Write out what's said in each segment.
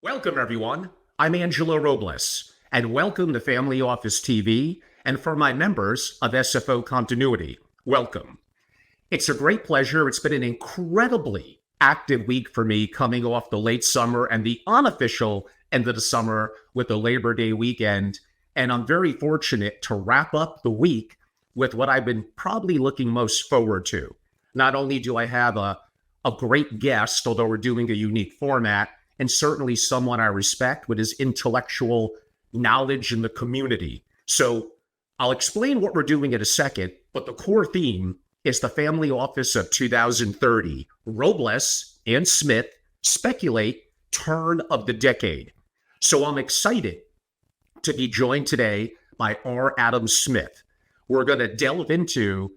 Welcome, everyone. I'm Angelo Robles, and welcome to Family Office TV, and for my members of SFO Continuity, welcome. It's a great pleasure. It's been an incredibly active week for me coming off the late summer and the unofficial end of the summer with the Labor Day weekend, and I'm very fortunate to wrap up the week with what I've been probably looking most forward to. Not only do I have a great guest, although we're doing a unique format, and certainly someone I respect with his intellectual knowledge in the community. So I'll explain what we're doing in a second, but the core theme is the Family Office of 2030, Robles and Smith Speculate Turn of the Decade. So I'm excited to be joined today by R. Adam Smith. We're going to delve into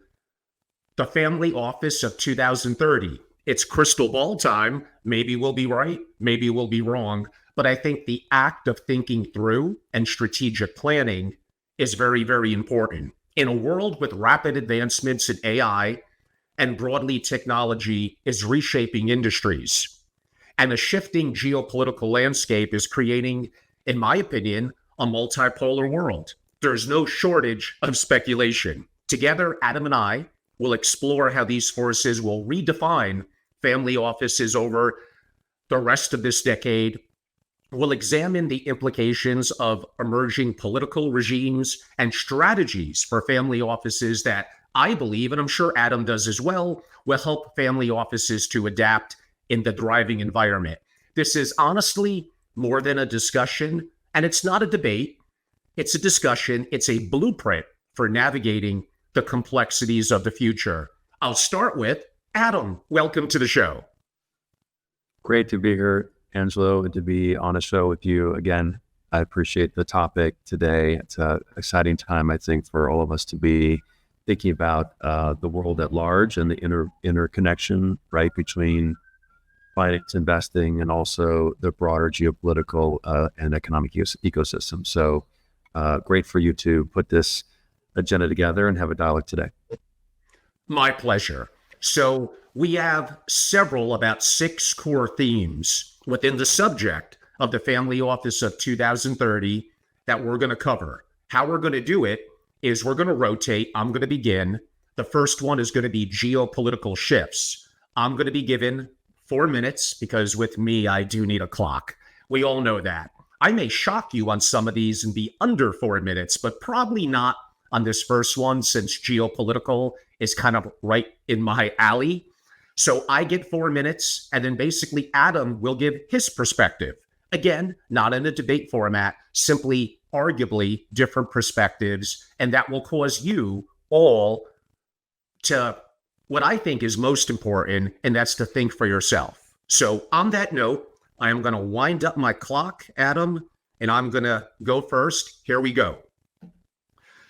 the Family Office of 2030. It's crystal ball time. Maybe we'll be right, maybe we'll be wrong. But I think the act of thinking through and strategic planning is very, very important. In a world with rapid advancements in AI and broadly technology is reshaping industries. And a shifting geopolitical landscape is creating, in my opinion, a multipolar world. There's no shortage of speculation. Together, Adam and I will explore how these forces will redefine family offices over the rest of this decade. We'll examine the implications of emerging political regimes and strategies for family offices that I believe, and I'm sure Adam does as well, will help family offices to adapt in the thriving environment. This is honestly more than a discussion, and it's not a debate. It's a discussion. It's a blueprint for navigating the complexities of the future. I'll start with Adam. Welcome to the show. Great to be here, Angelo, and to be on a show with you again. I appreciate the topic today. It's an exciting time, I think, for all of us to be thinking about the world at large and the interconnection, right, between finance, investing, and also the broader geopolitical and economic ecosystem. So great for you to put this agenda together and have a dialogue today. My pleasure. So we have about 6 core themes within the subject of the Family Office of 2030 that we're going to cover. How we're going to do it is we're going to rotate. I'm going to begin. The first one is going to be geopolitical shifts. I'm going to be given 4 minutes because with me, I do need a clock. We all know that. I may shock you on some of these and be under 4 minutes, but probably not on this first one since geopolitical is kind of right in my alley. So I get 4 minutes, and then basically Adam will give his perspective. Again, not in a debate format, simply arguably different perspectives, and that will cause you all to what I think is most important, and that's to think for yourself. So on that note, I am going to wind up my clock, Adam, and I'm going to go first. Here we go.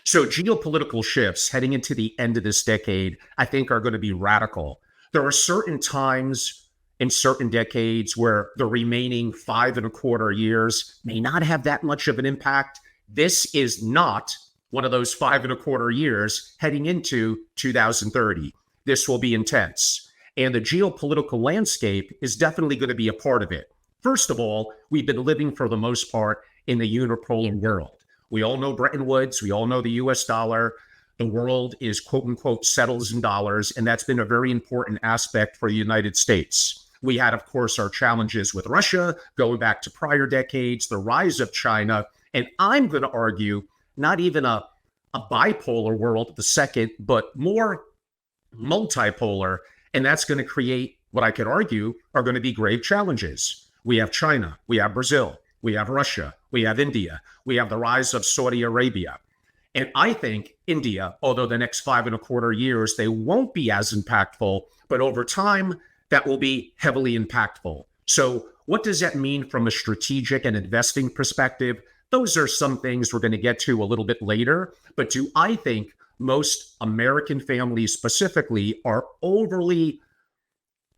So geopolitical shifts heading into the end of this decade, I think, are going to be radical. There are certain times in certain decades where the remaining 5.25 years may not have that much of an impact. This is not one of those 5.25 years heading into 2030. This will be intense. And the geopolitical landscape is definitely going to be a part of it. First of all, we've been living for the most part in the unipolar world. We all know Bretton Woods. We all know the US dollar. The world is, quote unquote, settles in dollars. And that's been a very important aspect for the United States. We had, of course, our challenges with Russia going back to prior decades, the rise of China. And I'm going to argue not even a bipolar world at the second, but more multipolar. And that's going to create what I could argue are going to be grave challenges. We have China. We have Brazil. We have Russia, we have India, we have the rise of Saudi Arabia. And I think India, although the next 5.25 years, they won't be as impactful, but over time, that will be heavily impactful. So what does that mean from a strategic and investing perspective? Those are some things we're going to get to a little bit later. But do I think most American families specifically are overly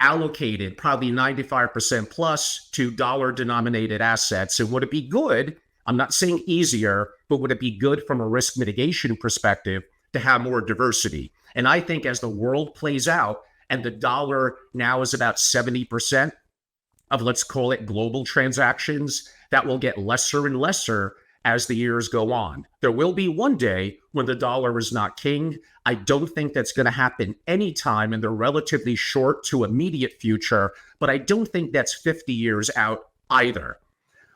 allocated, probably 95% plus, to dollar-denominated assets? And would it be good, I'm not saying easier, but would it be good from a risk mitigation perspective to have more diversity? And I think as the world plays out, and the dollar now is about 70% of, let's call it, global transactions, that will get lesser and lesser as the years go on. There will be one day when the dollar is not king. I don't think that's going to happen anytime in the relatively short to immediate future, but I don't think that's 50 years out either.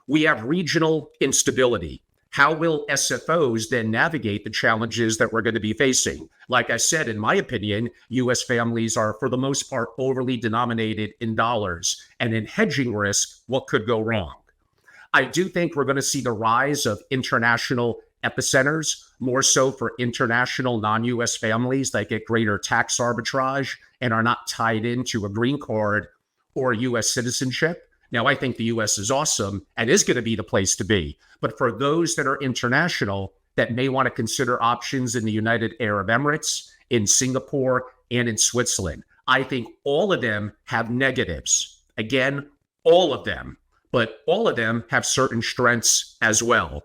We have regional instability. How will SFOs then navigate the challenges that we're going to be facing? Like I said, in my opinion, US families are, for the most part, overly denominated in dollars. And in hedging risk, what could go wrong? I do think we're going to see the rise of international epicenters, more so for international non-US families that get greater tax arbitrage and are not tied into a green card or US citizenship. Now, I think the US is awesome and is going to be the place to be. But for those that are international that may want to consider options in the United Arab Emirates, in Singapore, and in Switzerland, I think all of them have negatives. Again, all of them. But all of them have certain strengths as well.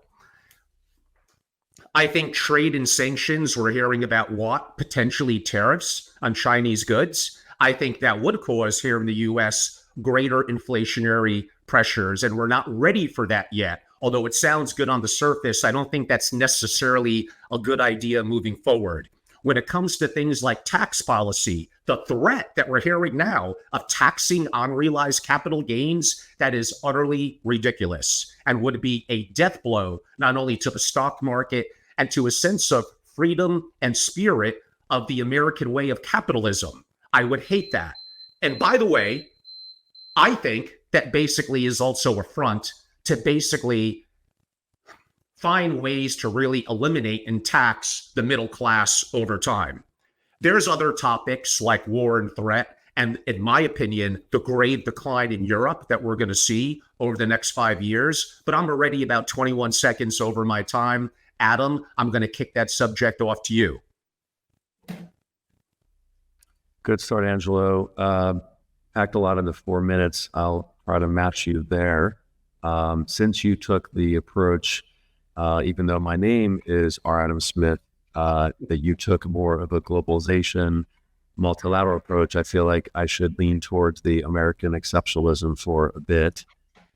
I think trade and sanctions, we're hearing about what? Potentially tariffs on Chinese goods. I think that would cause here in the US greater inflationary pressures, and we're not ready for that yet. Although it sounds good on the surface, I don't think that's necessarily a good idea moving forward. When it comes to things like tax policy, the threat that we're hearing now of taxing unrealized capital gains, that is utterly ridiculous and would be a death blow, not only to the stock market and to a sense of freedom and spirit of the American way of capitalism. I would hate that. And by the way, I think that basically is also a front to basically find ways to really eliminate and tax the middle class over time. There's other topics like war and threat, and in my opinion, the grave decline in Europe that we're going to see over the next 5 years. But I'm already about 21 seconds over my time. Adam, I'm going to kick that subject off to you. Good start, Angelo. Packed a lot into 4 minutes. I'll try to match you there. Since you took the approach, even though my name is R. Adam Smith, that you took more of a globalization, multilateral approach, I feel like I should lean towards the American exceptionalism for a bit,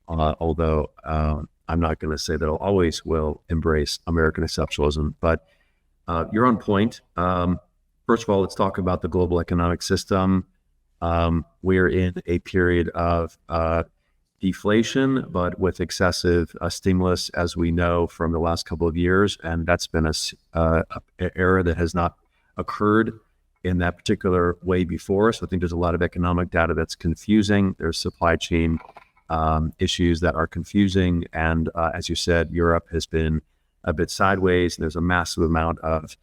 although I'm not going to say that I always will embrace American exceptionalism, but you're on point. First of all, let's talk about the global economic system. We're in a period of deflation, but with excessive stimulus, as we know from the last couple of years, and that's been an era that has not occurred in that particular way before. So I think there's a lot of economic data that's confusing. There's supply chain issues that are confusing, and as you said, Europe has been a bit sideways. There's a massive amount of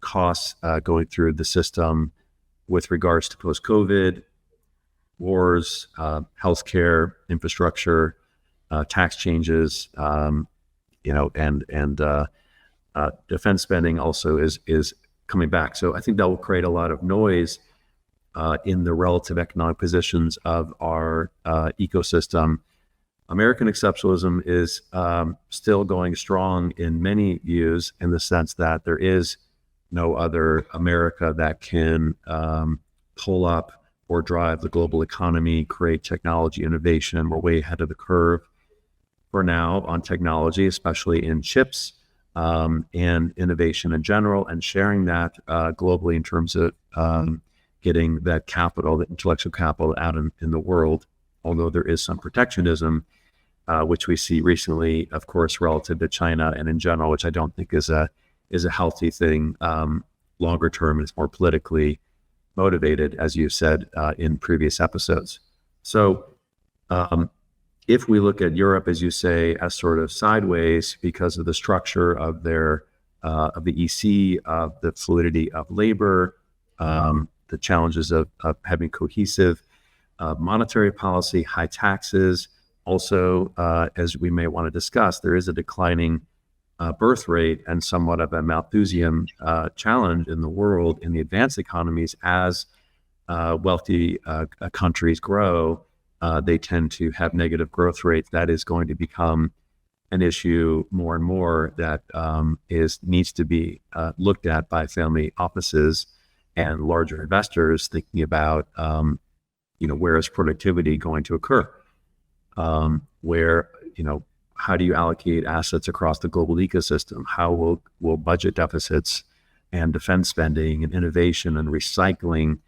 costs going through the system with regards to post-COVID, wars, healthcare, infrastructure, tax changes, and defense spending also is coming back. So I think that will create a lot of noise in the relative economic positions of our ecosystem. American exceptionalism is still going strong in many views, in the sense that there is no other America that can pull up or drive the global economy, create technology innovation. We're way ahead of the curve for now on technology, especially in chips and innovation in general, and sharing that globally in terms of getting that capital, that intellectual capital out in the world, although there is some protectionism, which we see recently, of course, relative to China and in general, which I don't think is a healthy thing longer term. It's more politically motivated, as you said in previous episodes. So if we look at Europe, as you say, as sort of sideways because of the structure of their of the EC, of the fluidity of labor, the challenges of having cohesive monetary policy, high taxes. Also, as we may want to discuss, there is a declining birth rate and somewhat of a Malthusian challenge in the world, in the advanced economies. As wealthy countries grow, they tend to have negative growth rates. That is going to become an issue more and more that needs to be looked at by family offices and larger investors thinking about, where is productivity going to occur? Where, how do you allocate assets across the global ecosystem? How will budget deficits and defense spending and innovation and recycling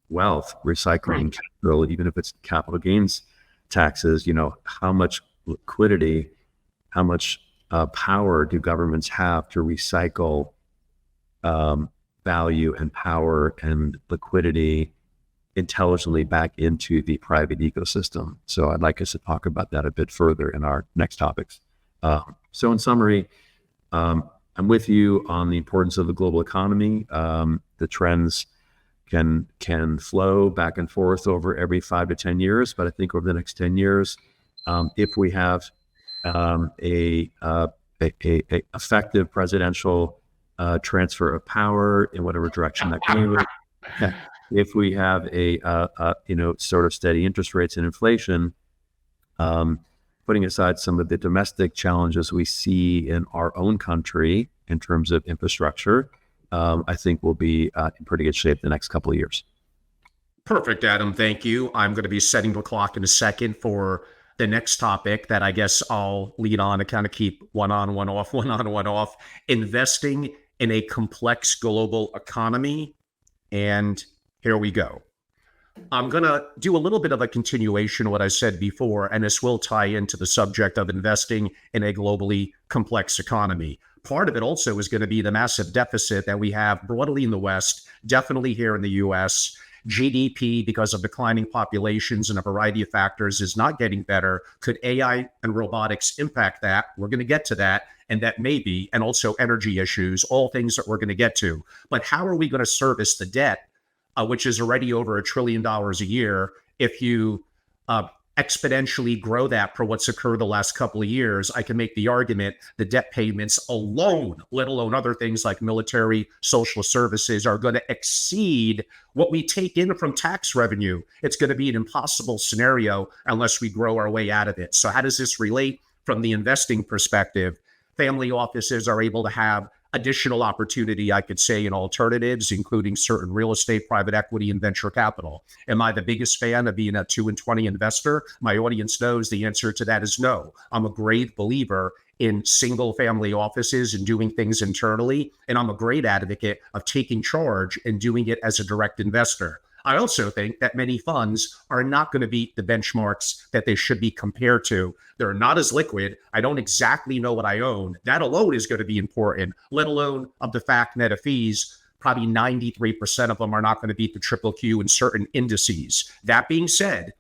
wealth, recycling capital, even if it's capital gains taxes, how much liquidity, how much power do governments have to recycle value and power and liquidity intelligently back into the private ecosystem? So I'd like us to talk about that a bit further in our next topics. So in summary, I'm with you on the importance of the global economy. The trends can flow back and forth over every 5 to 10 years, but I think over the next 10 years, if we have a effective presidential transfer of power in whatever direction that goes, if we have a sort of steady interest rates and inflation, putting aside some of the domestic challenges we see in our own country in terms of infrastructure, I think we'll be in pretty good shape the next couple of years. Perfect, Adam. Thank you. I'm going to be setting the clock in a second for the next topic that I guess I'll lead on to kind of keep one on, one off, one on, one off. Investing in a complex global economy. And here we go. I'm going to do a little bit of a continuation of what I said before, and this will tie into the subject of investing in a globally complex economy. Part of it also is going to be the massive deficit that we have broadly in the West, definitely here in the US. GDP, because of declining populations and a variety of factors, is not getting better. Could AI and robotics impact that? We're going to get to that. And that may be, and also energy issues, all things that we're going to get to. But how are we going to service the debt, which is already over $1 trillion a year, if you exponentially grow that for what's occurred the last couple of years? I can make the argument the debt payments alone, let alone other things like military, social services, are going to exceed what we take in from tax revenue. It's going to be an impossible scenario unless we grow our way out of it. So how does this relate from the investing perspective? Family offices are able to have additional opportunity, I could say, in alternatives, including certain real estate, private equity, and venture capital. Am I the biggest fan of being a 2 and 20 investor? My audience knows the answer to that is no. I'm a great believer in single family offices and doing things internally. And I'm a great advocate of taking charge and doing it as a direct investor. I also think that many funds are not going to beat the benchmarks that they should be compared to. They're not as liquid. I don't exactly know what I own. That alone is going to be important, let alone of the fact net of fees. Probably 93% of them are not going to beat the triple Q in certain indices. That being said,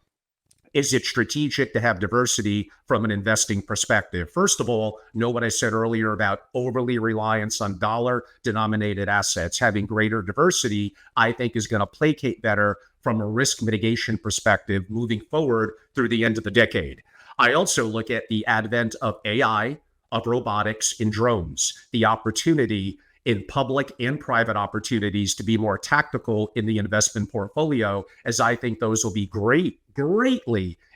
is it strategic to have diversity from an investing perspective? First of all, know what I said earlier about overly reliance on dollar-denominated assets. Having greater diversity, I think, is going to placate better from a risk mitigation perspective moving forward through the end of the decade. I also look at the advent of AI, of robotics, in drones, the opportunity in public and private opportunities to be more tactical in the investment portfolio, as I think those will be greatly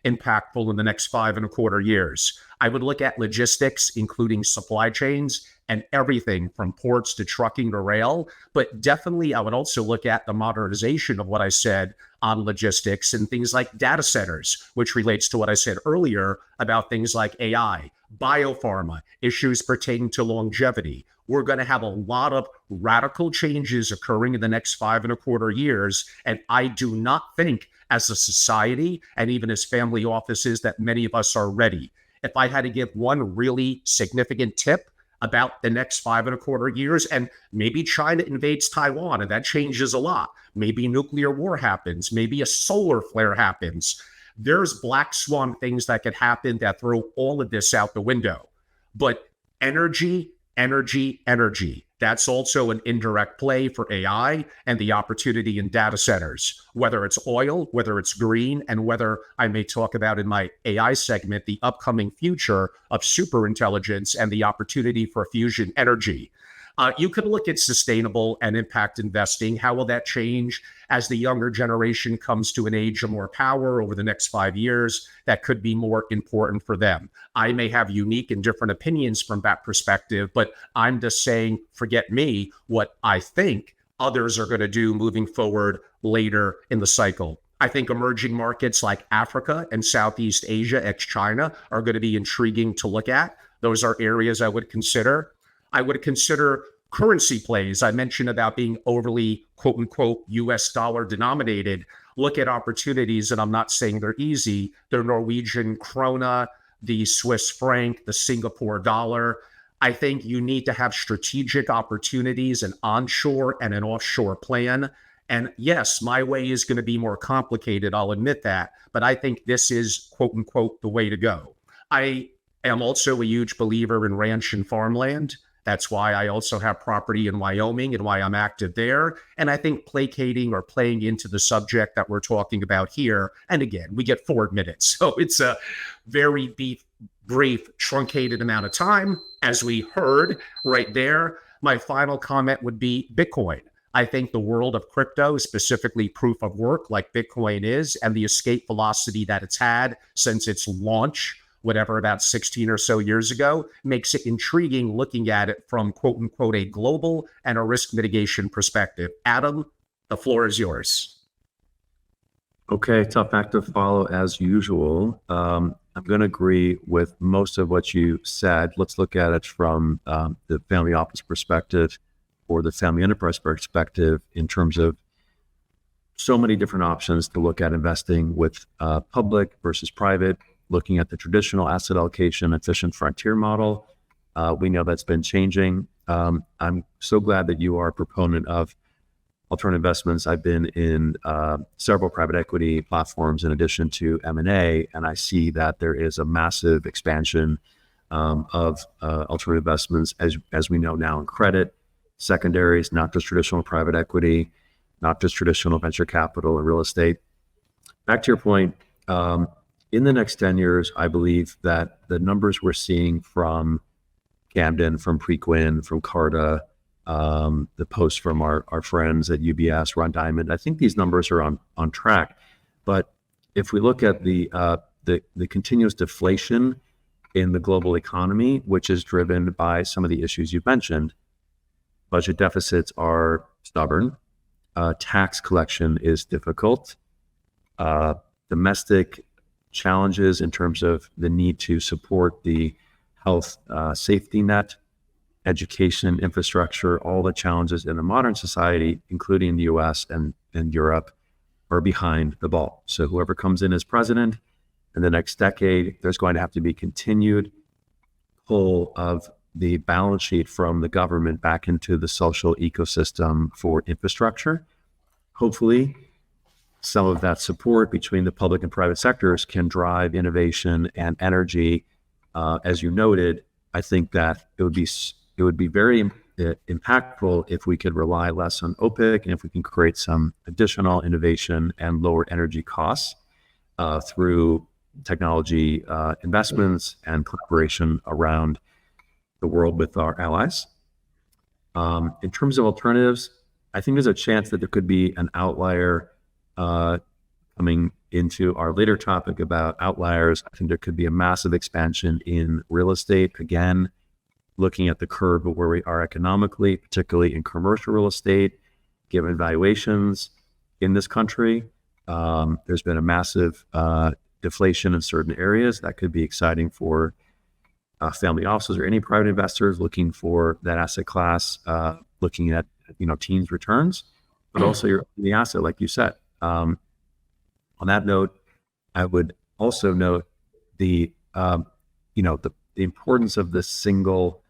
impactful in the next 5.25 years. I would look at logistics, including supply chains and everything from ports to trucking to rail. But definitely, I would also look at the modernization of what I said on logistics and things like data centers, which relates to what I said earlier about things like AI, biopharma, issues pertaining to longevity. We're going to have a lot of radical changes occurring in the next 5.25 years. And I do not think as a society and even as family offices that many of us are ready. If I had to give one really significant tip about the next 5.25 years, and maybe China invades Taiwan and that changes a lot. Maybe nuclear war happens. Maybe a solar flare happens. There's black swan things that could happen that throw all of this out the window. But energy. That's also an indirect play for AI and the opportunity in data centers, whether it's oil, whether it's green, and whether I may talk about in my AI segment, the upcoming future of superintelligence and the opportunity for fusion energy. You could look at sustainable and impact investing. How will that change as the younger generation comes to an age of more power over the next 5 years? That could be more important for them. I may have unique and different opinions from that perspective, but I'm just saying, forget me, what I think others are going to do moving forward later in the cycle. I think emerging markets like Africa and Southeast Asia, ex-China, are going to be intriguing to look at. Those are areas I would consider. I would consider currency plays. I mentioned about being overly, quote unquote, US dollar denominated. Look at opportunities, and I'm not saying they're easy. The Norwegian krona, the Swiss franc, the Singapore dollar. I think you need to have strategic opportunities, an onshore and an offshore plan. And yes, my way is going to be more complicated, I'll admit that, but I think this is, quote unquote, the way to go. I am also a huge believer in ranch and farmland. That's why I also have property in Wyoming and why I'm active there. And I think placating or playing into the subject that we're talking about here, and again, we get 4 minutes, so it's a very brief, truncated amount of time. As we heard right there, my final comment would be Bitcoin. I think the world of crypto, specifically proof of work like Bitcoin is, and the escape velocity that it's had since its launch, whatever, about 16 or so years ago, makes it intriguing looking at it from, quote unquote, a global and a risk mitigation perspective. Adam, the floor is yours. Okay, tough act to follow as usual. I'm going to agree with most of what you said. Let's look at it from the family office perspective or the family enterprise perspective in terms of so many different options to look at investing with public versus private, looking at the traditional asset allocation, efficient frontier model. We know that's been changing. I'm so glad that you are a proponent of alternative investments. I've been in several private equity platforms in addition to M&A, and I see that there is a massive expansion of alternative investments, as we know now in credit, secondaries, not just traditional private equity, not just traditional venture capital and real estate. Back to your point, in the next 10 years, I believe that the numbers we're seeing from Camden, from Preqin, from Carta, the posts from our friends at UBS, Ron Diamond, I think these numbers are on track. But if we look at the continuous deflation in the global economy, which is driven by some of the issues you've mentioned, budget deficits are stubborn, tax collection is difficult, domestic challenges in terms of the need to support the health safety net, education, infrastructure, all the challenges in a modern society, including the US and Europe, are behind the ball. So whoever comes in as president in the next decade, there's going to have to be continued pull of the balance sheet from the government back into the social ecosystem for infrastructure. Hopefully, some of that support between the public and private sectors can drive innovation and energy. As you noted, I think that it would be very impactful if we could rely less on OPIC and if we can create some additional innovation and lower energy costs through technology investments and collaboration around the world with our allies. In terms of alternatives, I think there's a chance that there could be an outlier coming into our later topic about outliers. I think there could be a massive expansion in real estate. Again, looking at the curve of where we are economically, particularly in commercial real estate, given valuations in this country. There's been a massive deflation in certain areas that could be exciting for family offices or any private investors looking for that asset class, looking at teens returns, but also the asset, like you said. On that note, I would also note the importance of the single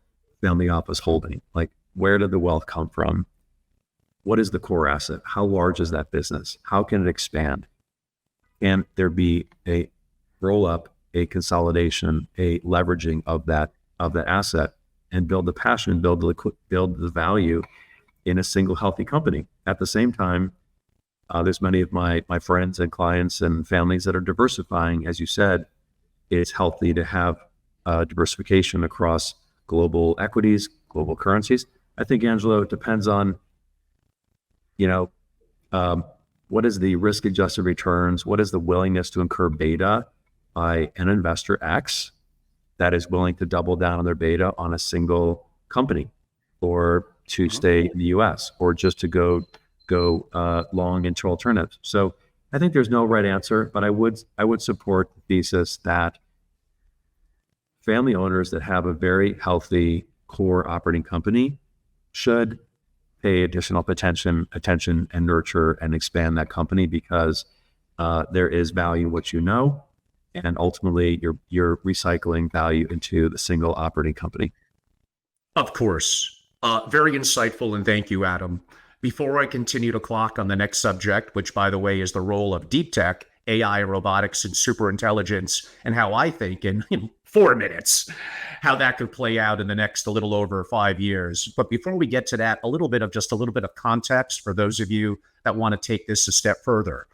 family office holding. Like, where did the wealth come from? What is the core asset? How large is that business? How can it expand? Can there be a roll up, a consolidation, a leveraging of that asset, and build the passion, build the value in a single healthy company? At the same time, there's many of my friends and clients and families that are diversifying. As you said, it's healthy to have diversification across global equities, global currencies. I think, Angelo, it depends on, what is the risk-adjusted returns? What is the willingness to incur beta by an investor X that is willing to double down on their beta on a single company? Or to stay in the U.S. or just to go long into alternatives. So I think there's no right answer, but I would support the thesis that family owners that have a very healthy core operating company should pay additional attention and nurture and expand that company, because there is value in what you know, and ultimately you're recycling value into the single operating company. Of course. Very insightful, and thank you, Adam. Before I continue to clock on the next subject, which, by the way, is the role of deep tech, AI, robotics, and superintelligence, and how I think in 4 minutes how that could play out in the next a little over 5 years. But before we get to that, a little bit of context for those of you that want to take this a step further.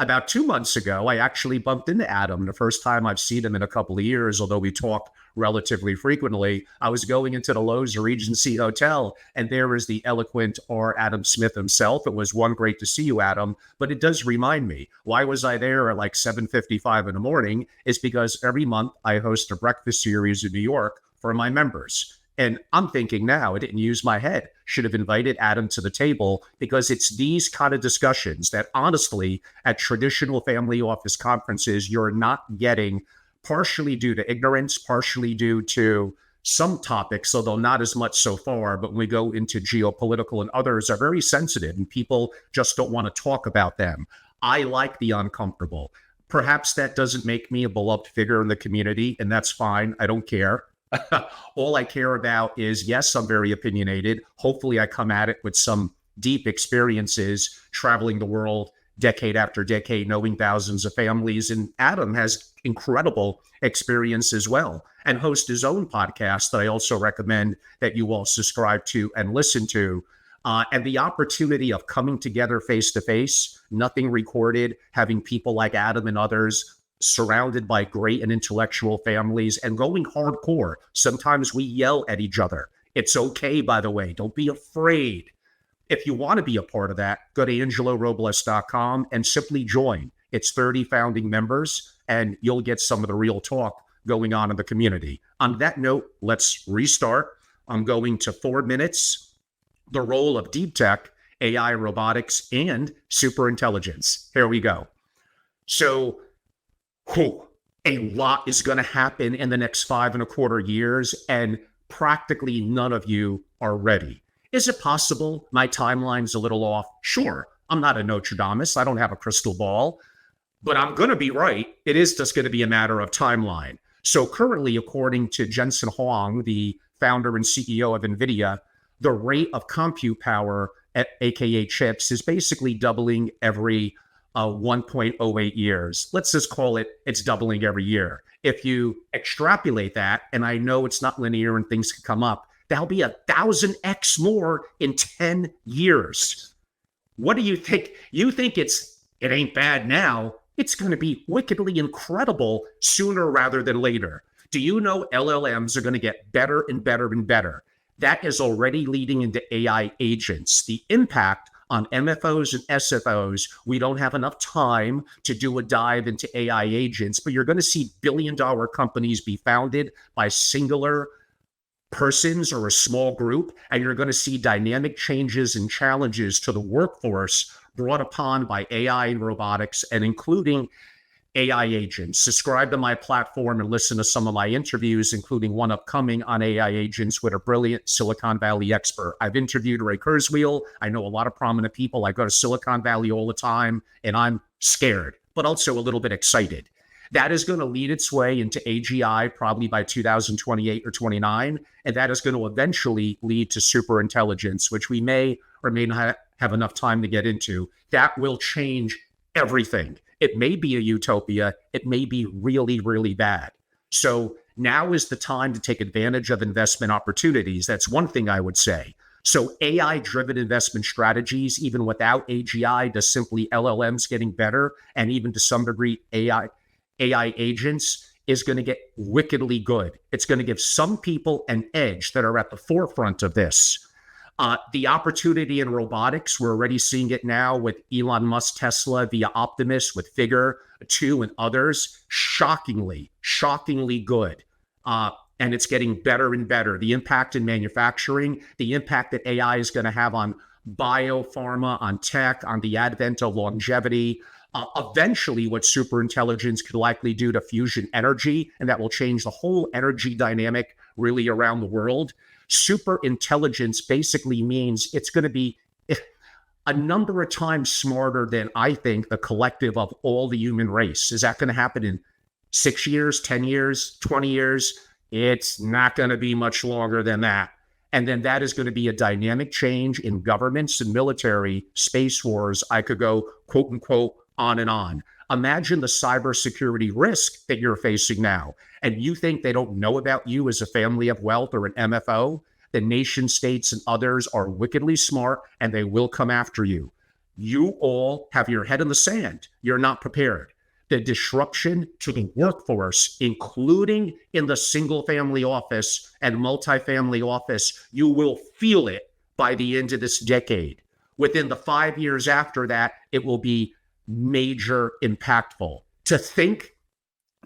About 2 months ago, I actually bumped into Adam, the first time I've seen him in a couple of years, although we talk relatively frequently. I was going into the Lowe's Regency Hotel, and there was the eloquent Adam Smith himself. It was great to see you, Adam. But it does remind me, why was I there at like 7:55 in the morning? Is because every month I host a breakfast series in New York for my members. And I'm thinking now, I didn't use my head, should have invited Adam to the table, because it's these kind of discussions that honestly at traditional family office conferences, you're not getting, partially due to ignorance, partially due to some topics, although not as much so far. But when we go into geopolitical and others are very sensitive and people just don't want to talk about them. I like the uncomfortable. Perhaps that doesn't make me a beloved figure in the community, and that's fine. I don't care. All I care about is, yes, I'm very opinionated. Hopefully I come at it with some deep experiences, traveling the world decade after decade, knowing thousands of families. And Adam has incredible experience as well, and hosts his own podcast that I also recommend that you all subscribe to and listen to. And the opportunity of coming together face to face, nothing recorded, having people like Adam and others surrounded by great and intellectual families, and going hardcore. Sometimes we yell at each other. It's okay, by the way. Don't be afraid. If you want to be a part of that, go to angelorobles.com and simply join. It's 30 founding members, and you'll get some of the real talk going on in the community. On that note, let's restart. I'm going to 4 minutes, the role of deep tech, AI, robotics, and superintelligence. Here we go. So, a lot is going to happen in the next 5.25 years, and practically none of you are ready. Is it possible my timeline's a little off? Sure. I'm not a Nostradamus. I don't have a crystal ball, but I'm going to be right. It is just going to be a matter of timeline. So currently, according to Jensen Huang, the founder and CEO of NVIDIA, the rate of compute power, aka chips, is basically doubling every 1.08 years. Let's just call it, it's doubling every year. If you extrapolate that, and I know it's not linear and things can come up, that'll be 1,000x more in 10 years. What do you think? You think it ain't bad now. It's going to be wickedly incredible sooner rather than later. Do you know LLMs are going to get better and better and better? That is already leading into AI agents. The impact on MFOs and SFOs, we don't have enough time to do a dive into AI agents, but you're going to see billion-dollar companies be founded by singular persons or a small group, and you're going to see dynamic changes and challenges to the workforce brought upon by AI and robotics, and including AI agents. Subscribe to my platform and listen to some of my interviews, including one upcoming on AI agents with a brilliant Silicon Valley expert. I've interviewed Ray Kurzweil. I know a lot of prominent people. I go to Silicon Valley all the time, and I'm scared, but also a little bit excited. That is going to lead its way into AGI probably by 2028 or 29, and that is going to eventually lead to superintelligence, which we may or may not have enough time to get into. That will change everything. It may be a utopia. It may be really, really bad. So now is the time to take advantage of investment opportunities. That's one thing I would say. So AI-driven investment strategies, even without AGI, just simply LLMs getting better, and even to some degree AI agents, is going to get wickedly good. It's going to give some people an edge that are at the forefront of this. The opportunity in robotics, we're already seeing it now with Elon Musk, Tesla, via Optimus, with Figure 2 and others. Shockingly good. and it's getting better and better. The impact in manufacturing, the impact that AI is going to have on biopharma, on tech, on the advent of longevity. Eventually, what superintelligence could likely do to fusion energy, and that will change the whole energy dynamic really around the world. Superintelligence basically means it's going to be a number of times smarter than I think the collective of all the human race. Is that going to happen in 6 years, 10 years, 20 years? It's not going to be much longer than that. And then that is going to be a dynamic change in governments and military, space wars. I could go, quote unquote, on and on. Imagine the cybersecurity risk that you're facing now, and you think they don't know about you as a family of wealth or an MFO. The nation states and others are wickedly smart, and they will come after you. You all have your head in the sand. You're not prepared. The disruption to the workforce, including in the single family office and multifamily office, you will feel it by the end of this decade. Within the 5 years after that, it will be major impactful. To think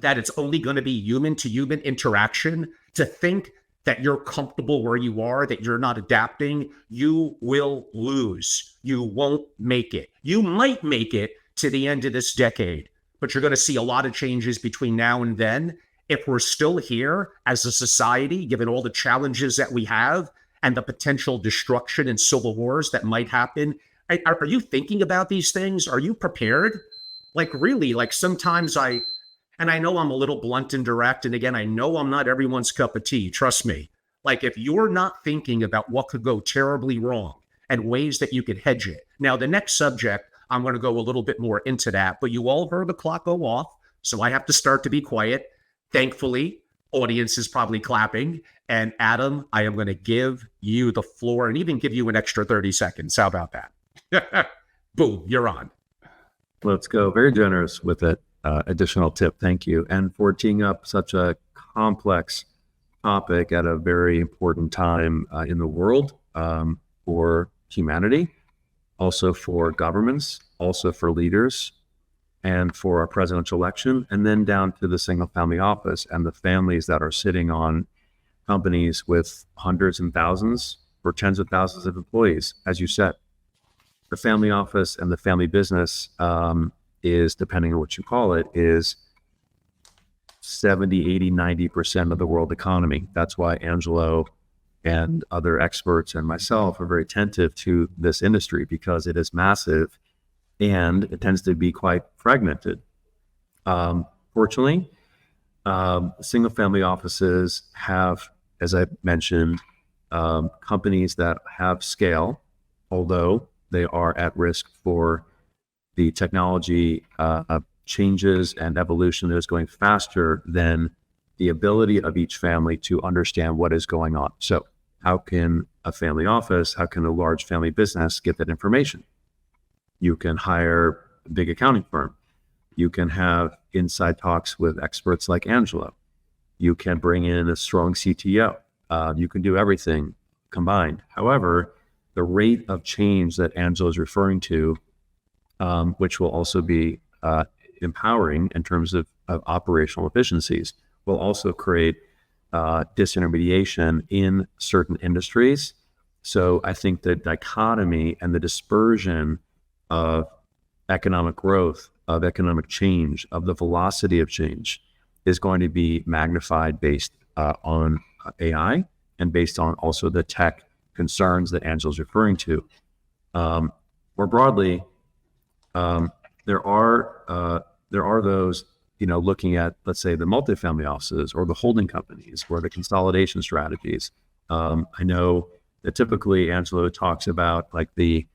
that it's only going to be human to human interaction, to think that you're comfortable where you are, that you're not adapting, you will lose. You won't make it. You might make it to the end of this decade, but you're going to see a lot of changes between now and then. If we're still here as a society, given all the challenges that we have and the potential destruction and civil wars that might happen, are you thinking about these things? Are you prepared? Like really, like sometimes and I know I'm a little blunt and direct, and again, I know I'm not everyone's cup of tea, trust me. Like if you're not thinking about what could go terribly wrong and ways that you could hedge it. Now, the next subject, I'm going to go a little bit more into that, but you all heard the clock go off, so I have to start to be quiet. Thankfully, audience is probably clapping. And Adam, I am going to give you the floor and even give you an extra 30 seconds. How about that? Boom, you're on. Let's go. Very generous with it. Additional tip. Thank you. And for teeing up such a complex topic at a very important time in the world for humanity, also for governments, also for leaders, and for our presidential election, and then down to the single family office and the families that are sitting on companies with hundreds and thousands or tens of thousands of employees. As you said, the family office and the family business is, depending on what you call it, is 70, 80, 90% of the world economy. That's why Angelo and other experts and myself are very attentive to this industry, because it is massive and it tends to be quite fragmented. Fortunately, single family offices have, as I mentioned, companies that have scale, although they are at risk for the technology changes and evolution that is going faster than the ability of each family to understand what is going on. So how can a family office, how can a large family business get that information? You can hire a big accounting firm. You can have inside talks with experts like Angelo. You can bring in a strong CTO. You can do everything combined. However, the rate of change that Angelo is referring to, which will also be empowering in terms of operational efficiencies, will also create disintermediation in certain industries. So I think the dichotomy and the dispersion of economic growth, of economic change, of the velocity of change is going to be magnified based on AI and based on also the tech concerns that Angelo's referring to. More broadly, there are those, looking at, let's say, the multifamily offices or the holding companies or the consolidation strategies. I know that typically Angelo talks about like the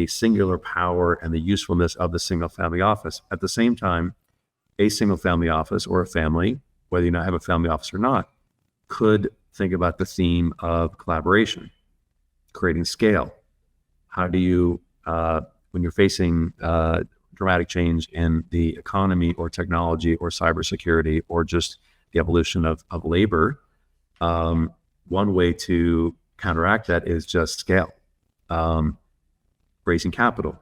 singular power and the usefulness of the single family office. At the same time, a single family office or a family, whether you now have a family office or not, could think about the theme of collaboration, creating scale. How do you, when you're facing dramatic change in the economy or technology or cybersecurity or just the evolution of labor, one way to counteract that is just scale, raising capital,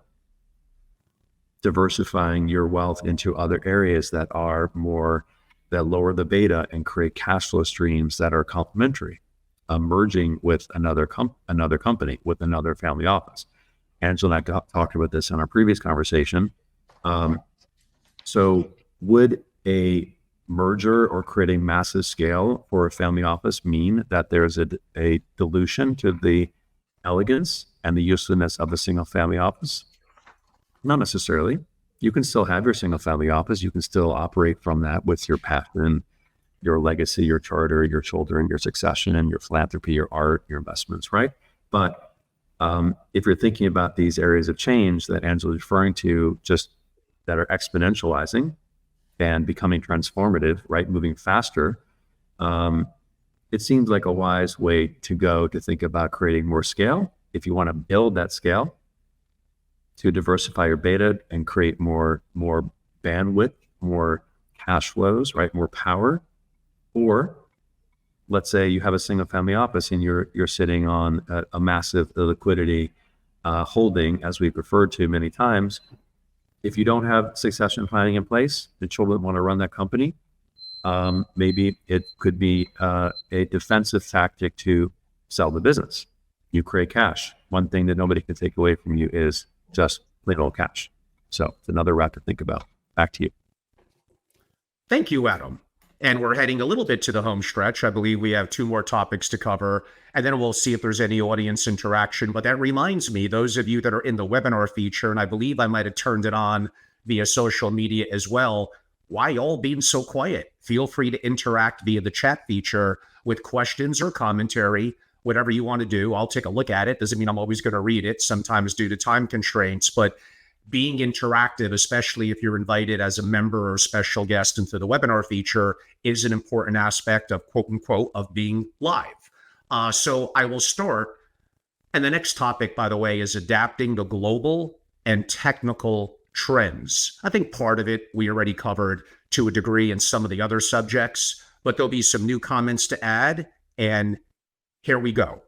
diversifying your wealth into other areas that are more that lower the beta and create cash flow streams that are complementary, merging with another company, with another family office. Angela and I talked about this in our previous conversation. So would a merger or creating massive scale for a family office mean that there's a dilution to the elegance and the usefulness of a single family office? Not necessarily. You can still have your single family office. You can still operate from that with your passion, your legacy, your charter, your children, your succession, and your philanthropy, your art, your investments, right? But if you're thinking about these areas of change that Angela is referring to, just that are exponentializing and becoming transformative, right, moving faster, it seems like a wise way to go to think about creating more scale. If you want to build that scale, to diversify your beta and create more bandwidth, more cash flows, right, more power. Or let's say you have a single family office and you're sitting on a massive liquidity holding, as we've referred to many times. If you don't have succession planning in place, the children want to run that company, maybe it could be a defensive tactic to sell the business. You create cash. One thing that nobody can take away from you is just plain old cash. So it's another route to think about. Back to you. Thank you, Adam. And we're heading a little bit to the home stretch. I believe we have 2 more topics to cover, and then we'll see if there's any audience interaction. But that reminds me, those of you that are in the webinar feature, and I believe I might have turned it on via social media as well, why y'all being so quiet? Feel free to interact via the chat feature with questions or commentary, whatever you want to do. I'll take a look at it. Doesn't mean I'm always going to read it, sometimes due to time constraints, but being interactive, especially if you're invited as a member or special guest into the webinar feature, is an important aspect of, quote unquote, of being live. So I will start. And the next topic, by the way, is adapting to global and technical trends. I think part of it we already covered to a degree in some of the other subjects, but there'll be some new comments to add. And here we go.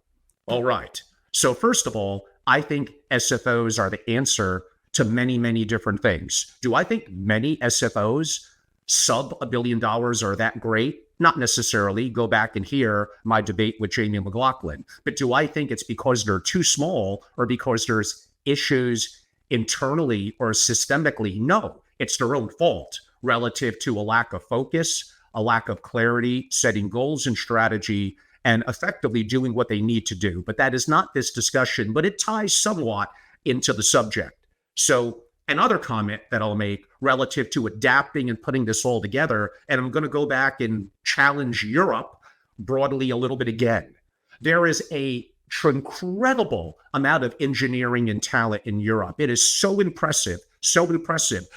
All right. So first of all, I think SFOs are the answer to many, many different things. Do I think many SFOs sub $1 billion are that great? Not necessarily. Go back and hear my debate with Jamie McLaughlin. But do I think it's because they're too small or because there's issues internally or systemically? No, it's their own fault relative to a lack of focus, a lack of clarity, setting goals and strategy, and effectively doing what they need to do. But that is not this discussion, but it ties somewhat into the subject. So another comment that I'll make relative to adapting and putting this all together, and I'm going to go back and challenge Europe broadly a little bit again. There is a incredible amount of engineering and talent in Europe. It is so impressive,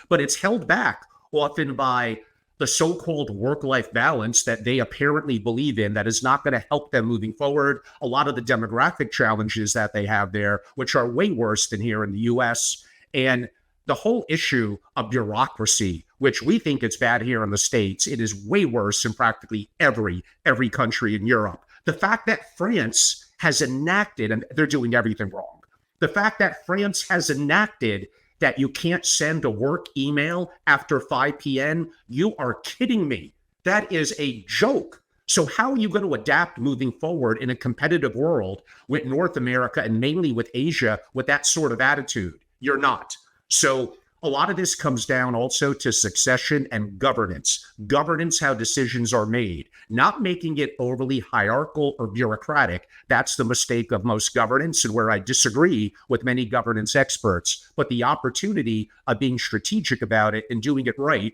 but it's held back often by the so-called work-life balance that they apparently believe in that is not going to help them moving forward. A lot of the demographic challenges that they have there, which are way worse than here in the US, and the whole issue of bureaucracy, which we think it's bad here in the States, it is way worse in practically every country in Europe. The fact that France has enacted, and they're doing everything wrong, the fact that France has enacted that you can't send a work email after 5 p.m., you are kidding me. That is a joke. So how are you going to adapt moving forward in a competitive world with North America and mainly with Asia with that sort of attitude? You're not. So a lot of this comes down also to succession and governance. Governance, how decisions are made, not making it overly hierarchical or bureaucratic. That's the mistake of most governance and where I disagree with many governance experts. But the opportunity of being strategic about it and doing it right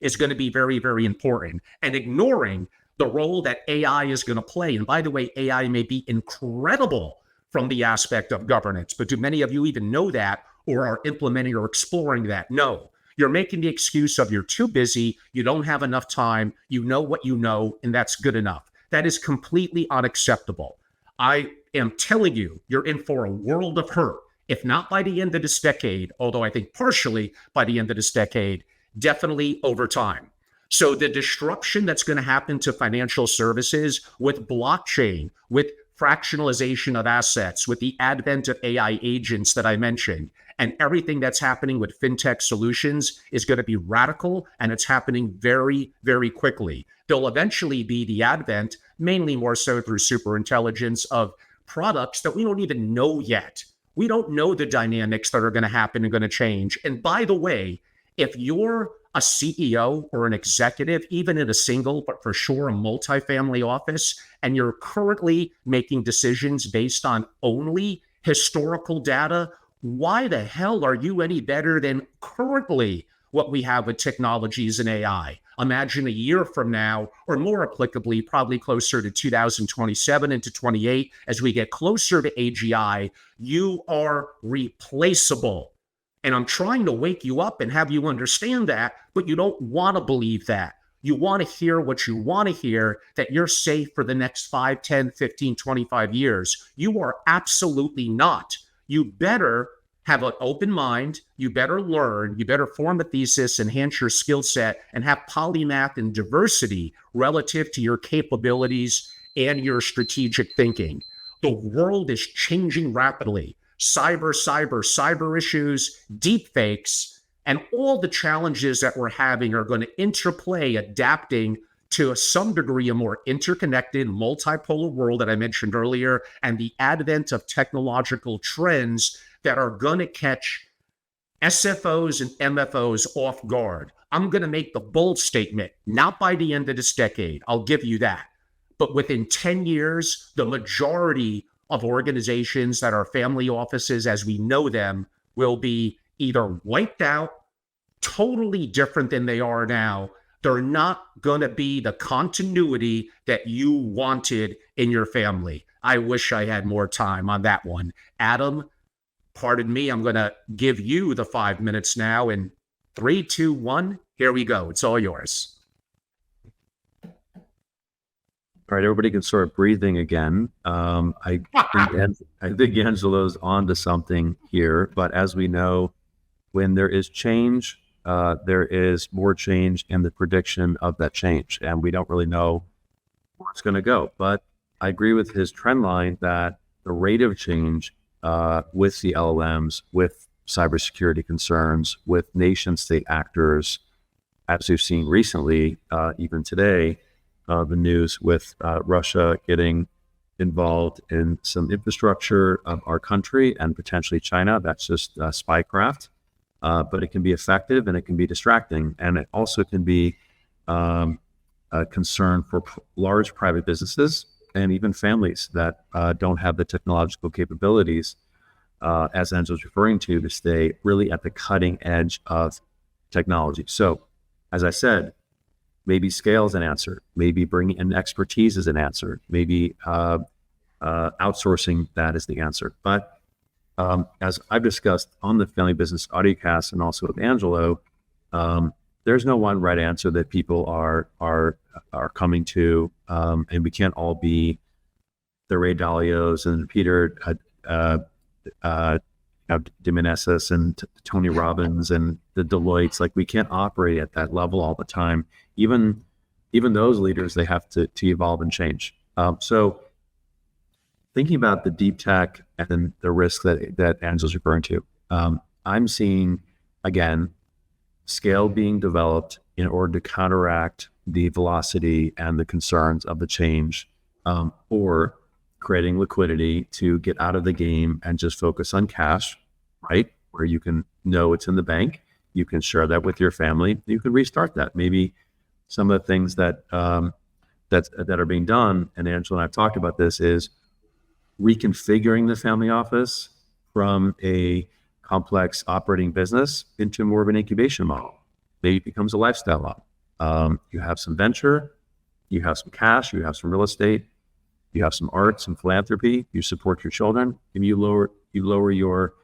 is going to be very, very important. And ignoring the role that AI is going to play. And by the way, AI may be incredible from the aspect of governance, but do many of you even know that or are implementing or exploring that? No. You're making the excuse of you're too busy, you don't have enough time, you know what you know, and that's good enough. That is completely unacceptable. I am telling you, you're in for a world of hurt, if not by the end of this decade, although I think partially by the end of this decade, definitely over time. So the disruption that's going to happen to financial services with blockchain, with fractionalization of assets, with the advent of AI agents that I mentioned, And everything that's happening with fintech solutions is going to be radical, and it's happening very, very quickly. There'll eventually be the advent, mainly more so through superintelligence, of products that we don't even know yet. We don't know the dynamics that are going to happen and going to change. And by the way, if you're a CEO or an executive, even in a single, but for sure a multifamily office, and you're currently making decisions based on only historical data, why the hell are you any better than currently what we have with technologies and AI? Imagine a year from now, or more applicably, probably closer to 2027 into 28, as we get closer to AGI, you are replaceable. And I'm trying to wake you up and have you understand that, but you don't want to believe that. You want to hear what you want to hear, that you're safe for the next 5, 10, 15, 25 years. You are absolutely not. You better have an open mind. You better learn. You better form a thesis, enhance your skill set, and have polymath and diversity relative to your capabilities and your strategic thinking. The world is changing rapidly. Cyber issues, deep fakes, and all the challenges that we're having are going to interplay, adapting to some degree a more interconnected, multipolar world that I mentioned earlier, and the advent of technological trends that are going to catch SFOs and MFOs off guard. I'm going to make the bold statement, not by the end of this decade, I'll give you that, but within 10 years, the majority of organizations that are family offices as we know them will be either wiped out, totally different than they are now. They're not going to be the continuity that you wanted in your family. I wish I had more time on that one. Adam, pardon me, I'm going to give you the 5 minutes now. In 3, 2, 1, here we go. It's all yours. All right, everybody can start breathing again. I think Angelo's on to something here, but as we know, when there is change, there is more change in the prediction of that change, and we don't really know where it's going to go. But I agree with his trend line that the rate of change with the LLMs, with cybersecurity concerns, with nation-state actors, as we've seen recently, even today, the news with Russia getting involved in some infrastructure of our country and potentially China. That's just spycraft, but it can be effective and it can be distracting. And it also can be a concern for large private businesses and even families that don't have the technological capabilities, as Angelo's referring to stay really at the cutting edge of technology. So, as I said, maybe scale is an answer. Maybe bringing in expertise is an answer. Maybe outsourcing that is the answer. But as I've discussed on the Family Business Audiocast and also with Angelo, there's no one right answer that people are coming to, and we can't all be the Ray Dalios and Peter Dimenezes and Tony Robbins and the Deloittes. Like, we can't operate at that level all the time. Even those leaders, they have to evolve and change. So thinking about the deep tech and then the risks that Angelo's referring to, I'm seeing, again, scale being developed in order to counteract the velocity and the concerns of the change, or creating liquidity to get out of the game and just focus on cash, right? Where you can know it's in the bank, you can share that with your family, you can restart that. Maybe some of the things that are being done, and Angelo and I've talked about this, is reconfiguring the family office from a complex operating business into more of an incubation model. Maybe it becomes a lifestyle model. You have some venture, you have some cash, you have some real estate, you have some art, some philanthropy, you support your children, and you lower your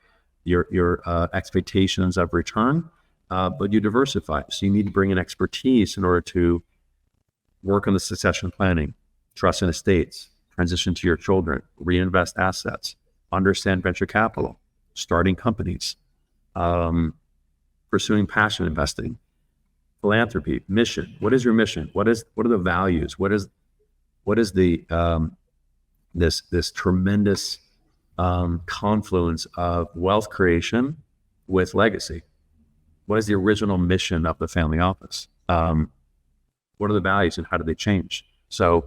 expectations of return, but you diversify. So you need to bring in expertise in order to work on the succession planning, trust in estates, transition to your children, reinvest assets, understand venture capital, starting companies, pursuing passion investing, philanthropy, mission. What is your mission? What are the values? What is the this tremendous confluence of wealth creation with legacy. What is the original mission of the family office? What are the values and how do they change? So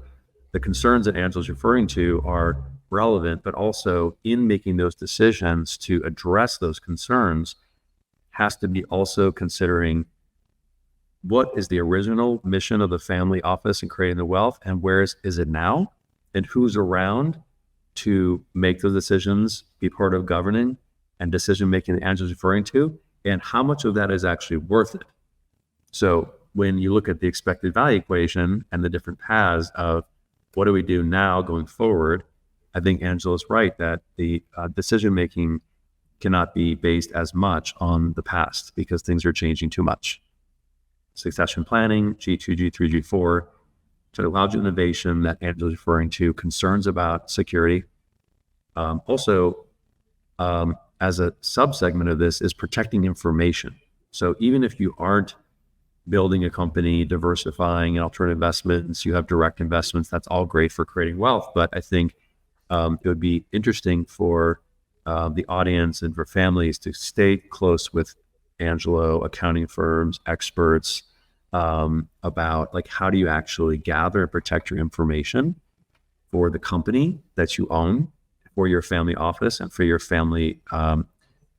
the concerns that Angela's referring to are relevant, but also in making those decisions to address those concerns has to be also considering what is the original mission of the family office in creating the wealth, and where is it now, and who's around to make those decisions, be part of governing and decision making that Angela's referring to, and how much of that is actually worth it. So when you look at the expected value equation and the different paths of what do we do now going forward, I think Angela's right that the decision making cannot be based as much on the past because things are changing too much. Succession planning, G2, G3, G4, technological innovation that Angela's referring to, concerns about security. Also, as a subsegment of this is protecting information. So even if you aren't building a company, diversifying and alternative investments, you have direct investments, that's all great for creating wealth. But I think it would be interesting for the audience and for families to stay close with Angelo, accounting firms, experts, about like how do you actually gather and protect your information for the company that you own, for your family office, and for your family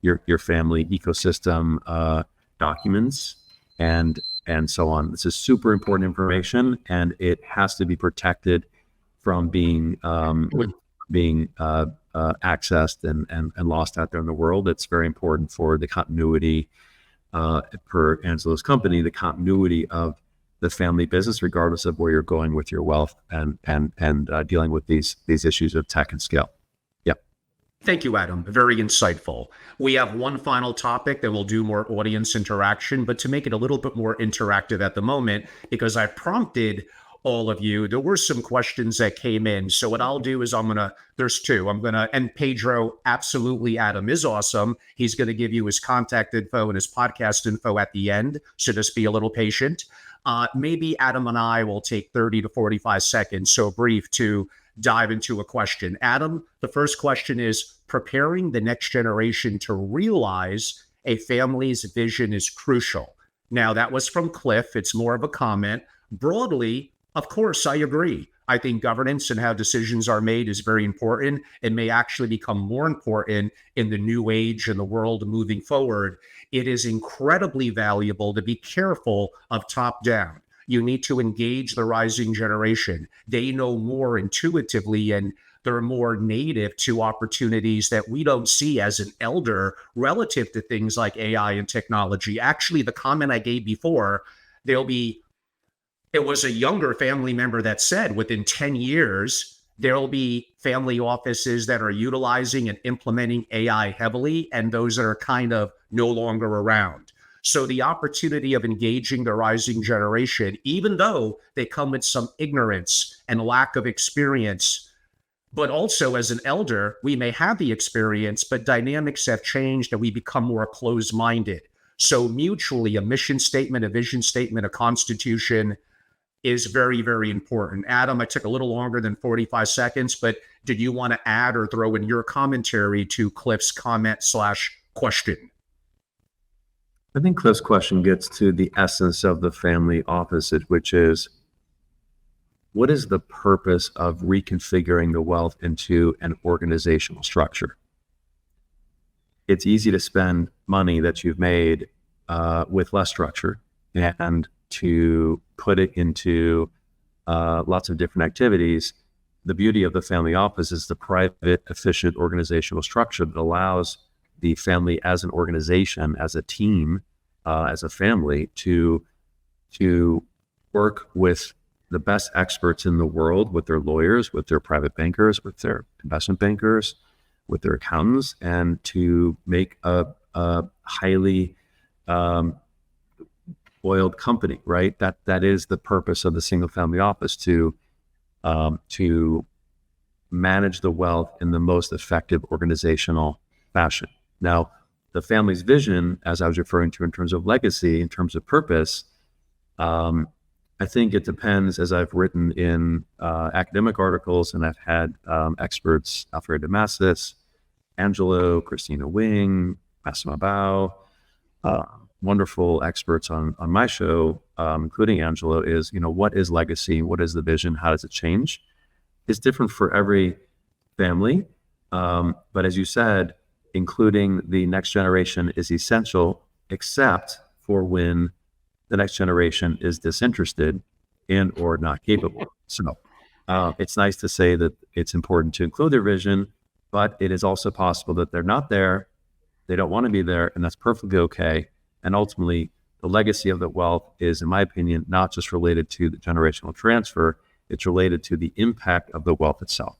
your family ecosystem documents and so on. This is super important information, and it has to be protected from being accessed and lost out there in the world. It's very important for the continuity per Angelo's company, the continuity of the family business, regardless of where you're going with your wealth and dealing with these issues of tech and scale. Yep. Thank you, Adam. Very insightful. We have one final topic that will do more audience interaction, but to make it a little bit more interactive at the moment, because I prompted all of you, there were some questions that came in. So what I'll do is there's two. And Pedro, absolutely, Adam is awesome. He's going to give you his contact info and his podcast info at the end. So just be a little patient. Maybe Adam and I will take 30 to 45 seconds, so brief, to dive into a question. Adam, the first question is, preparing the next generation to realize a family's vision is crucial. Now, that was from Cliff. It's more of a comment. Broadly, of course, I agree. I think governance and how decisions are made is very important. It may actually become more important in the new age and the world moving forward. It is incredibly valuable to be careful of top down. You need to engage the rising generation. They know more intuitively, and they're more native to opportunities that we don't see as an elder relative to things like AI and technology. Actually, the comment I gave before, it was a younger family member that said within 10 years, there'll be family offices that are utilizing and implementing AI heavily, and those that are kind of no longer around. So the opportunity of engaging the rising generation, even though they come with some ignorance and lack of experience, but also as an elder, we may have the experience, but dynamics have changed and we become more closed-minded. So mutually, a mission statement, a vision statement, a constitution is very, very important. Adam, I took a little longer than 45 seconds, but did you want to add or throw in your commentary to Cliff's comment/question? I think Cliff's question gets to the essence of the family office, which is, what is the purpose of reconfiguring the wealth into an organizational structure? It's easy to spend money that you've made with less structure and to put it into lots of different activities. The beauty of the family office is the private, efficient organizational structure that allows the family as an organization, as a team, as a family to work with the best experts in the world, with their lawyers, with their private bankers, with their investment bankers, with their accountants, and to make a highly oiled company, right? That is the purpose of the single family office, to manage the wealth in the most effective organizational fashion. Now, the family's vision, as I was referring to in terms of legacy, in terms of purpose, I think it depends, as I've written in academic articles, and I've had experts, Alfredo Damascus, Angelo, Christina Wing, Massimo Bao, wonderful experts on my show, including Angelo, is, what is legacy? What is the vision? How does it change? It's different for every family. But as you said, including the next generation is essential, except for when the next generation is disinterested and or not capable. So it's nice to say that it's important to include their vision, but it is also possible that they're not there, they don't want to be there, and that's perfectly okay. And ultimately, the legacy of the wealth is, in my opinion, not just related to the generational transfer, it's related to the impact of the wealth itself.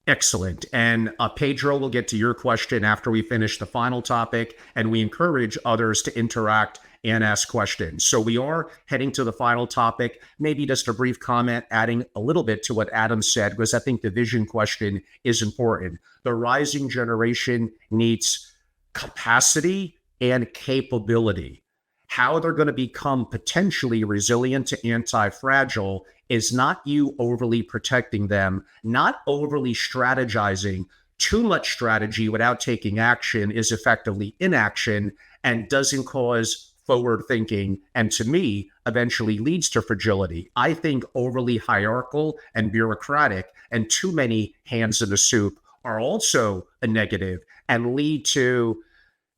Excellent. And Pedro, we'll get to your question after we finish the final topic, and we encourage others to interact and ask questions. So we are heading to the final topic. Maybe just a brief comment, adding a little bit to what Adam said, because I think the vision question is important. The rising generation needs capacity and capability. How they're going to become potentially resilient to anti-fragile is not you overly protecting them, not overly strategizing. Too much strategy without taking action is effectively inaction and doesn't cause forward thinking, and to me, eventually leads to fragility. I think overly hierarchical and bureaucratic and too many hands in the soup are also a negative and lead to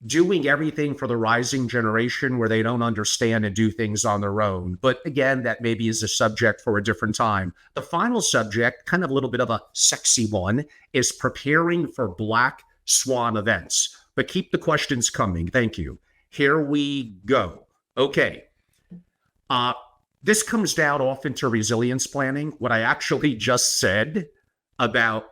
doing everything for the rising generation where they don't understand and do things on their own. But again, that maybe is a subject for a different time. The final subject, kind of a little bit of a sexy one, is preparing for black swan events. But keep the questions coming. Thank you. Here we go. Okay. This comes down often to resilience planning. What I actually just said about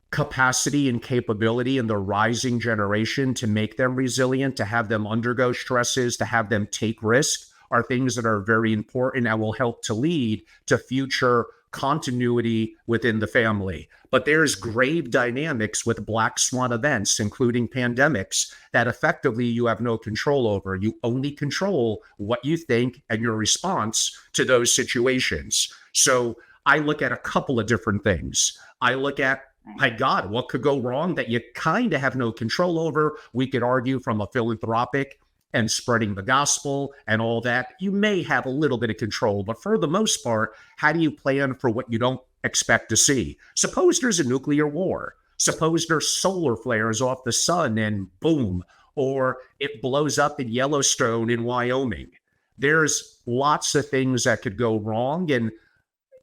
capacity and capability in the rising generation to make them resilient, to have them undergo stresses, to have them take risks, are things that are very important and will help to lead to future continuity within the family. But there's grave dynamics with black swan events, including pandemics, that effectively you have no control over. You only control what you think and your response to those situations. So I look at a couple of different things. I look at, my God, what could go wrong that you kind of have no control over? We could argue from a philanthropic and spreading the gospel and all that, you may have a little bit of control, but for the most part, how do you plan for what you don't expect to see? Suppose there's a nuclear war. Suppose there's solar flares off the sun and boom, or it blows up in Yellowstone in Wyoming. There's lots of things that could go wrong, and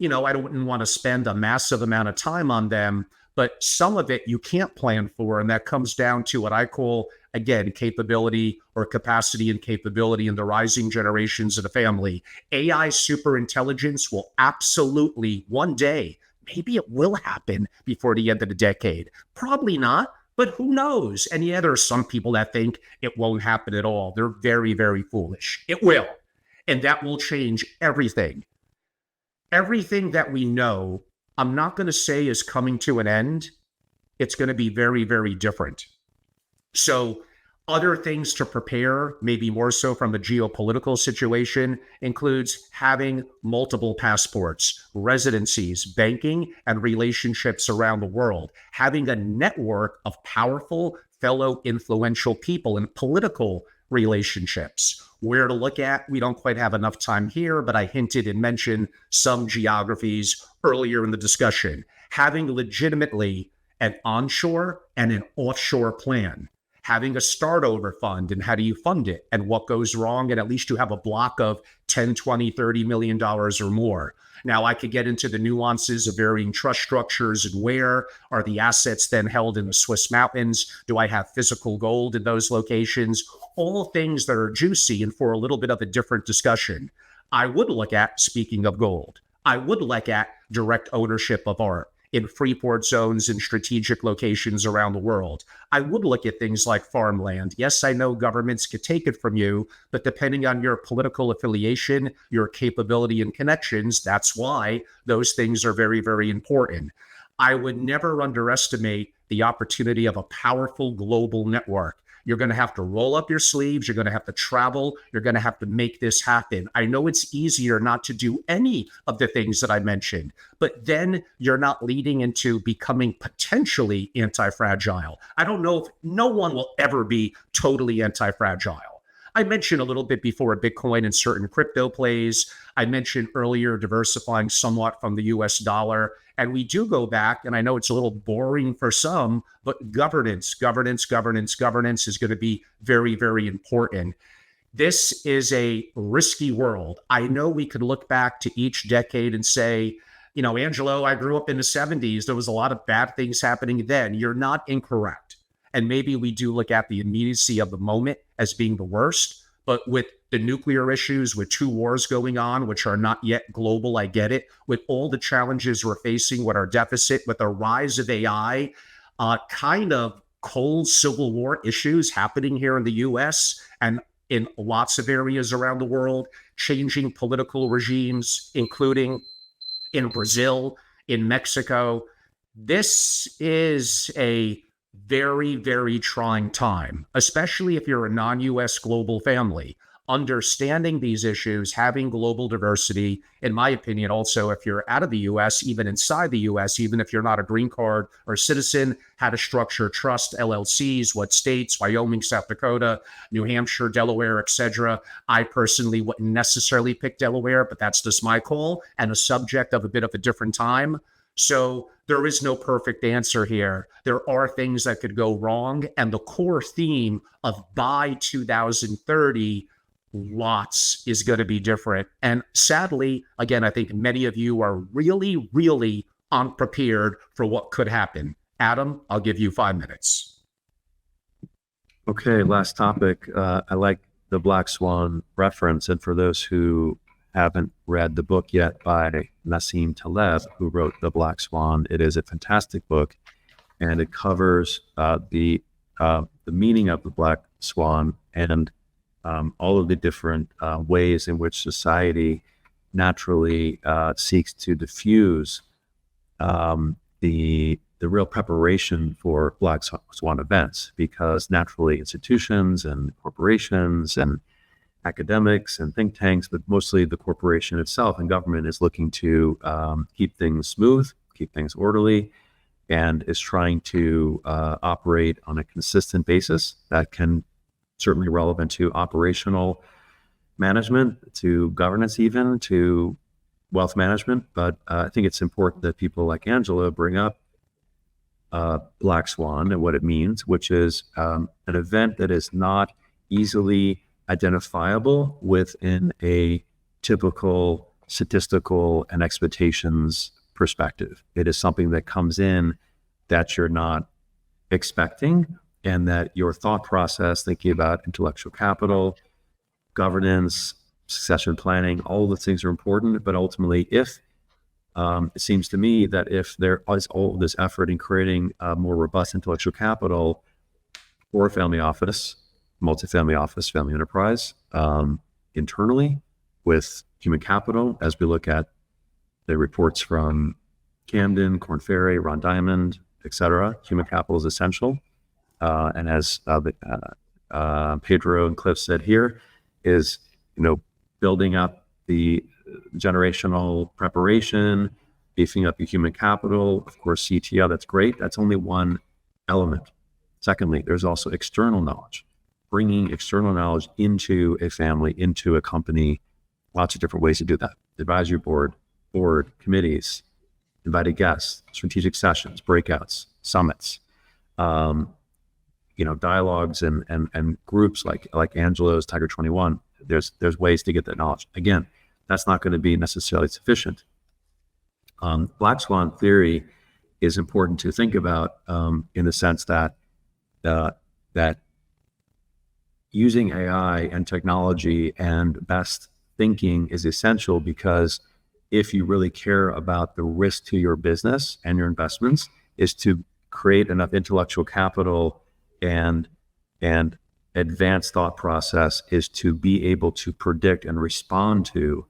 I don't want to spend a massive amount of time on them, but some of it you can't plan for, and that comes down to what I call, again, capability or capacity and capability in the rising generations of the family. AI superintelligence will absolutely one day, maybe it will happen before the end of the decade. Probably not, but who knows? And yeah, there are some people that think it won't happen at all. They're very, very foolish. It will. And that will change everything. Everything that we know, I'm not going to say is coming to an end. It's going to be very, very different. So other things to prepare, maybe more so from a geopolitical situation, includes having multiple passports, residencies, banking, and relationships around the world, having a network of powerful fellow influential people in political relationships. Where to look at, we don't quite have enough time here, but I hinted and mentioned some geographies earlier in the discussion. Having legitimately an onshore and an offshore plan. Having a start over fund and how do you fund it and what goes wrong, and at least you have a block of 10, 20, $30 million or more. Now I could get into the nuances of varying trust structures and where are the assets then held in the Swiss mountains? Do I have physical gold in those locations? All things that are juicy and for a little bit of a different discussion. I would look at, speaking of gold, I would look at direct ownership of art in freeport zones and strategic locations around the world. I would look at things like farmland. Yes, I know governments could take it from you, but depending on your political affiliation, your capability and connections, that's why those things are very, very important. I would never underestimate the opportunity of a powerful global network. You're going to have to roll up your sleeves. You're going to have to travel. You're going to have to make this happen. I know it's easier not to do any of the things that I mentioned, but then you're not leading into becoming potentially anti-fragile. I don't know if no one will ever be totally anti-fragile. I mentioned a little bit before Bitcoin and certain crypto plays. I mentioned earlier diversifying somewhat from the US dollar. And we do go back, and I know it's a little boring for some, but governance is going to be very, very important. This is a risky world. I know we could look back to each decade and say, you know, Angelo, I grew up in the 70s. There was a lot of bad things happening then. You're not incorrect. And maybe we do look at the immediacy of the moment as being the worst, but with the nuclear issues, with 2 wars going on, which are not yet global, I get it, with all the challenges we're facing with our deficit, with the rise of AI, kind of cold civil war issues happening here in the US and in lots of areas around the world, changing political regimes, including in Brazil, in Mexico. This is a very, very trying time, especially if you're a non-US global family. Understanding these issues, having global diversity, in my opinion, also, if you're out of the US, even inside the US, even if you're not a green card or citizen, how to structure trust LLCs, what states, Wyoming, South Dakota, New Hampshire, Delaware, etc. I personally wouldn't necessarily pick Delaware, but that's just my call and a subject of a bit of a different time. So there is no perfect answer here. There are things that could go wrong. And the core theme of by 2030, lots is going to be different. And sadly, again, I think many of you are really, really unprepared for what could happen. Adam, I'll give you 5 minutes. Okay, last topic. I like the Black Swan reference. And for those who haven't read the book yet by Nassim Taleb, who wrote The Black Swan, it is a fantastic book, and it covers the meaning of the Black Swan and all of the different ways in which society naturally seeks to diffuse the real preparation for Black Swan events, because naturally institutions and corporations and academics and think tanks, but mostly the corporation itself and government is looking to keep things smooth, keep things orderly, and is trying to operate on a consistent basis that can certainly relevant to operational management, to governance, even to wealth management. But I think it's important that people like Angela bring up Black Swan and what it means, which is an event that is not easily identifiable within a typical statistical and expectations perspective. It is something that comes in that you're not expecting, and that your thought process, thinking about intellectual capital, governance, succession planning, all the things are important. But ultimately, if it seems to me that if there is all this effort in creating a more robust intellectual capital for a family office, multi-family office, family enterprise, internally with human capital, as we look at the reports from Camden, Korn Ferry, Ron Diamond, et cetera, human capital is essential. And as Pedro and Cliff said here, is, building up the generational preparation, beefing up your human capital, of course, CTO, that's great. That's only one element. Secondly, there's also external knowledge. Bringing external knowledge into a family, into a company, lots of different ways to do that. Advisory board, committees, invited guests, strategic sessions, breakouts, summits, dialogues and groups like Angelo's Tiger 21. There's ways to get that knowledge. Again, that's not going to be necessarily sufficient. Black Swan theory is important to think about in the sense that using AI and technology and best thinking is essential, because if you really care about the risk to your business and your investments, is to create enough intellectual capital and advanced thought process is to be able to predict and respond to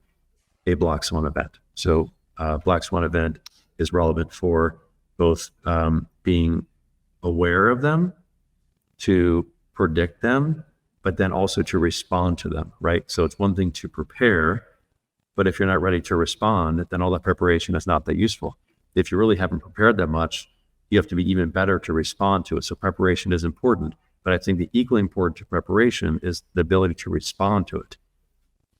a Black Swan event. So Black Swan event is relevant for both being aware of them, to predict them, but then also to respond to them, right? So it's one thing to prepare, but if you're not ready to respond, then all that preparation is not that useful. If you really haven't prepared that much, you have to be even better to respond to it. So preparation is important, but I think the equally important to preparation is the ability to respond to it.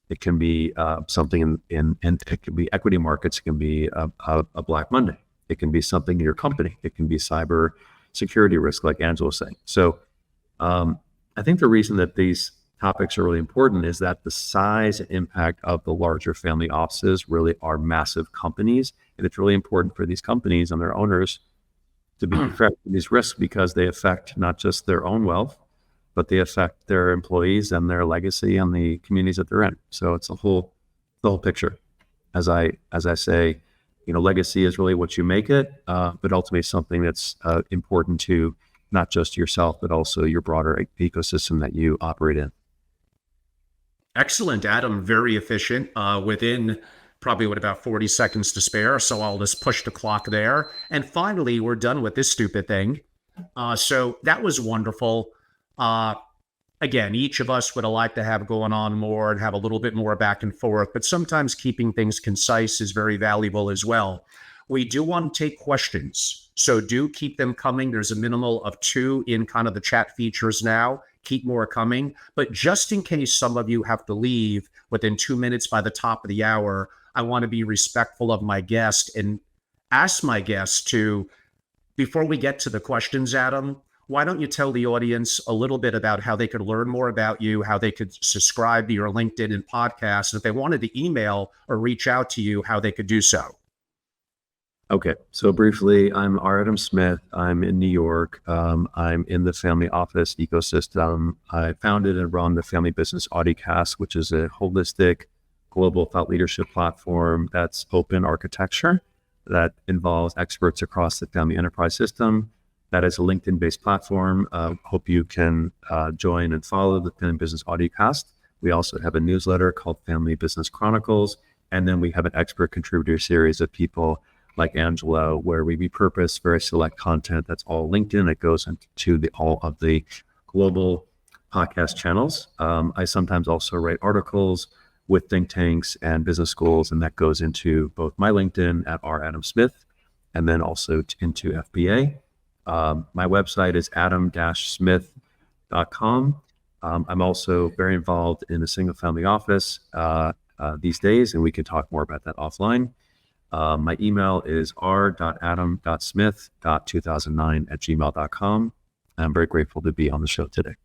It can be something in it can be equity markets. It can be a Black Monday. It can be something in your company. It can be cyber security risk, like Angela was saying. So I think the reason that these topics are really important is that the size and impact of the larger family offices really are massive companies. And it's really important for these companies and their owners to be prepared for these risks, because they affect not just their own wealth, but they affect their employees and their legacy and the communities that they're in. So it's the whole picture. As I say, legacy is really what you make it, but ultimately something that's important to not just yourself, but also your broader ecosystem that you operate in. Excellent, Adam. Very efficient. Within probably with about 40 seconds to spare, so I'll just push the clock there. And finally, we're done with this stupid thing. So that was wonderful. Again, each of us would have liked to have going on more and have a little bit more back and forth, but sometimes keeping things concise is very valuable as well. We do want to take questions, so do keep them coming. There's a minimal of 2 in kind of the chat features now. Keep more coming, but just in case some of you have to leave within 2 minutes by the top of the hour, I want to be respectful of my guest and ask my guest to, before we get to the questions, Adam, why don't you tell the audience a little bit about how they could learn more about you, how they could subscribe to your LinkedIn and podcast, and if they wanted to email or reach out to you, how they could do so? Okay, so briefly, I'm R. Adam Smith. I'm in New York. I'm in the family office ecosystem. I founded and run the Family Business Audiocast, which is a holistic global thought leadership platform that's open architecture that involves experts across the family enterprise system. That is a LinkedIn-based platform. Hope you can join and follow the Family Business Audiocast. We also have a newsletter called Family Business Chronicles, and then we have an expert contributor series of people like Angelo, where we repurpose very select content that's all LinkedIn. It goes into all of the global podcast channels. I sometimes also write articles with think tanks and business schools, and that goes into both my LinkedIn at R. Adam Smith, and then also into FBA. My website is adam-smith.com. I'm also very involved in the single family office these days, and we can talk more about that offline. My email is r.adam.smith.2009@gmail.com. I'm very grateful to be on the show today.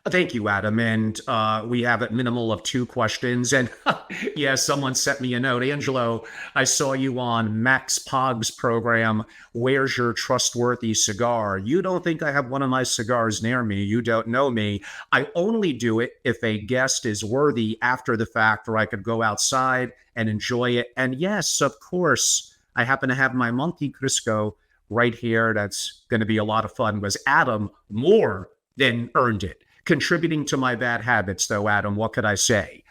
Thank you, Adam. And we have a minimal of 2 questions. And yeah, someone sent me a note. Angelo, I saw you on Max Pogg's program, Where's Your Trustworthy Cigar? You don't think I have one of my cigars near me. You don't know me. I only do it if a guest is worthy after the fact, or I could go outside and enjoy it. And yes, of course, I happen to have my Monte Cristo right here. That's going to be a lot of fun, because Adam more than earned it. Contributing to my bad habits, though, Adam, what could I say?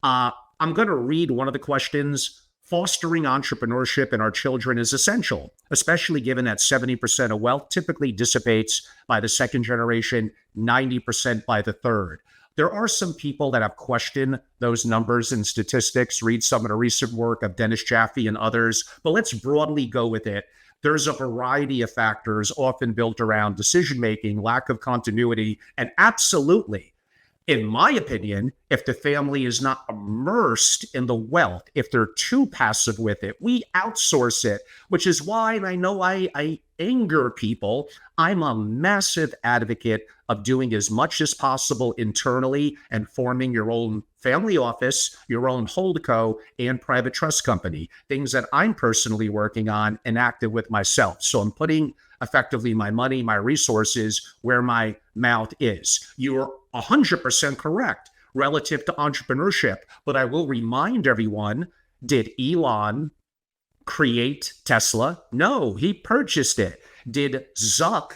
I'm going to read one of the questions. Fostering entrepreneurship in our children is essential, especially given that 70% of wealth typically dissipates by the second generation, 90% by the third. There are some people that have questioned those numbers and statistics. Read some of the recent work of Dennis Jaffe and others, but let's broadly go with it. There's a variety of factors often built around decision-making, lack of continuity, and absolutely, in my opinion, if the family is not immersed in the wealth, if they're too passive with it, we outsource it, which is why, and I know I anger people, I'm a massive advocate of doing as much as possible internally and forming your own family office, your own holdco, and private trust company, things that I'm personally working on and active with myself. So I'm putting effectively my money, my resources where my mouth is. You're 100% correct relative to entrepreneurship, but I will remind everyone, did Elon create Tesla? No, he purchased it. Did Zuck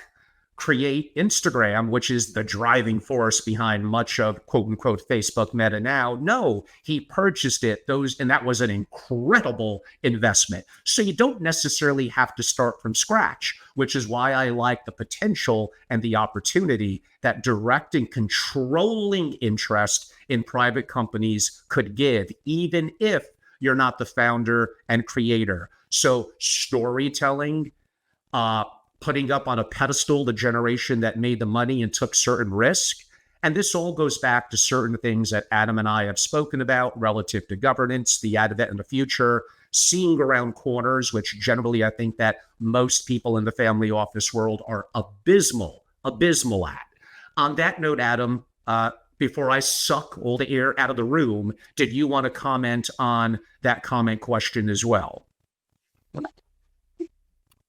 create Instagram, which is the driving force behind much of quote unquote Facebook Meta now. No, he purchased it. And that was an incredible investment. So you don't necessarily have to start from scratch, which is why I like the potential and the opportunity that direct and controlling interest in private companies could give, even if you're not the founder and creator. So storytelling, putting up on a pedestal the generation that made the money and took certain risk. And this all goes back to certain things that Adam and I have spoken about relative to governance, the advent and the future, seeing around corners, which generally I think that most people in the family office world are abysmal at. On that note, Adam, before I suck all the air out of the room, did you want to comment on that comment question as well?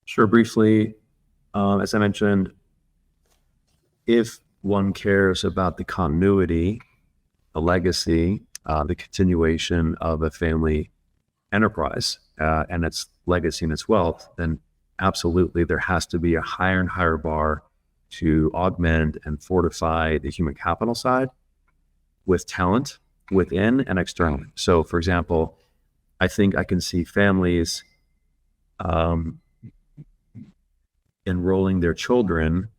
Sure, briefly. As I mentioned, if one cares about the continuity, the legacy, the continuation of a family enterprise and its legacy and its wealth, then absolutely there has to be a higher and higher bar to augment and fortify the human capital side with talent within and externally. So, for example, I think I can see families enrolling their children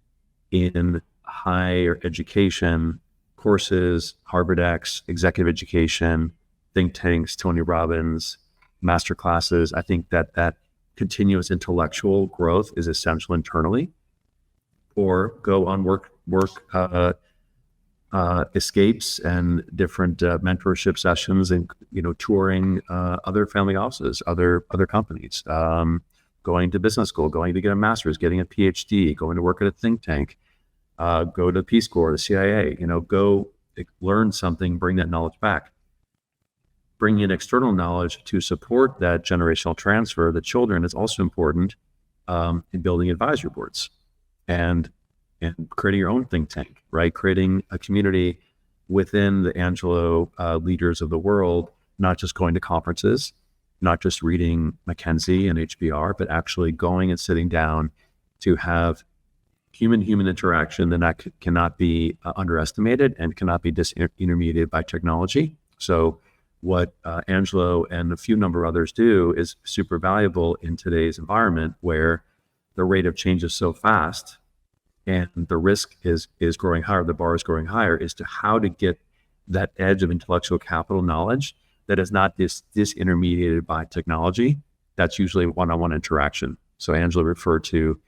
in higher education courses, Harvard X, executive education, think tanks, Tony Robbins, master classes. I think that continuous intellectual growth is essential internally. Or go on work escapes and different mentorship sessions, and touring other family offices, other companies. Going to business school, going to get a master's, getting a PhD, going to work at a think tank, go to Peace Corps, the CIA, go learn something, bring that knowledge back. Bringing in external knowledge to support that generational transfer of the children is also important in building advisory boards and creating your own think tank, right? Creating a community within the Angelo leaders of the world, not just going to conferences, not just reading McKinsey and HBR, but actually going and sitting down to have human-human interaction that cannot be underestimated and cannot be disintermediated by technology. So what Angelo and a few number of others do is super valuable in today's environment where the rate of change is so fast and the risk is growing higher, the bar is growing higher, is to how to get that edge of intellectual capital knowledge that is not disintermediated by technology. That's usually one-on-one interaction. So Angela referred to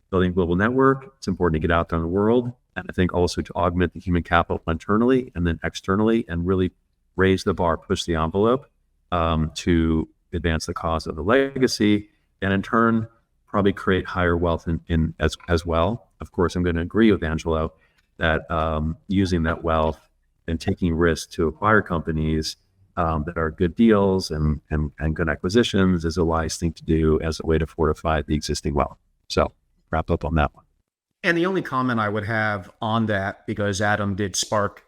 building a global network. It's important to get out there in the world. And I think also to augment the human capital internally and then externally and really raise the bar, push the envelope to advance the cause of the legacy, and in turn, probably create higher wealth in as well. Of course, I'm going to agree with Angelo that using that wealth and taking risks to acquire companies that are good deals and good acquisitions is a wise thing to do as a way to fortify the existing wealth. So wrap up on that one. And the only comment I would have on that, because Adam did spark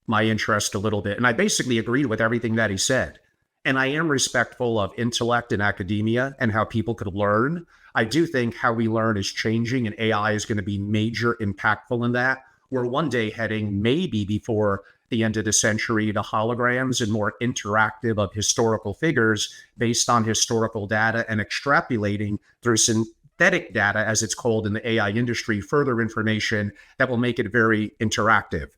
my interest a little bit, and I basically agreed with everything that he said. And I am respectful of intellect in academia and how people could learn. I do think how we learn is changing, and AI is going to be major impactful in that. We're one day heading, maybe before the end of the century, to holograms and more interactive of historical figures based on historical data and extrapolating through synthetic data, as it's called in the AI industry, further information that will make it very interactive.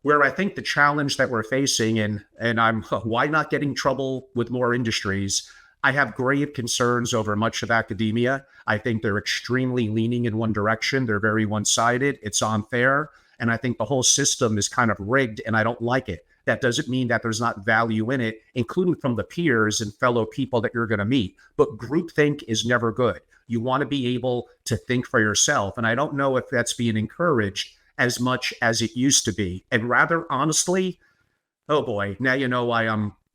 Where I think the challenge that we're facing, and I'm why not get in trouble with more industries, I have grave concerns over much of academia. I think they're extremely leaning in one direction. They're very one-sided. It's unfair. And I think the whole system is kind of rigged, and I don't like it. That doesn't mean that there's not value in it, including from the peers and fellow people that you're going to meet. But groupthink is never good. You want to be able to think for yourself. And I don't know if that's being encouraged as much as it used to be. And rather honestly, oh boy, now you know why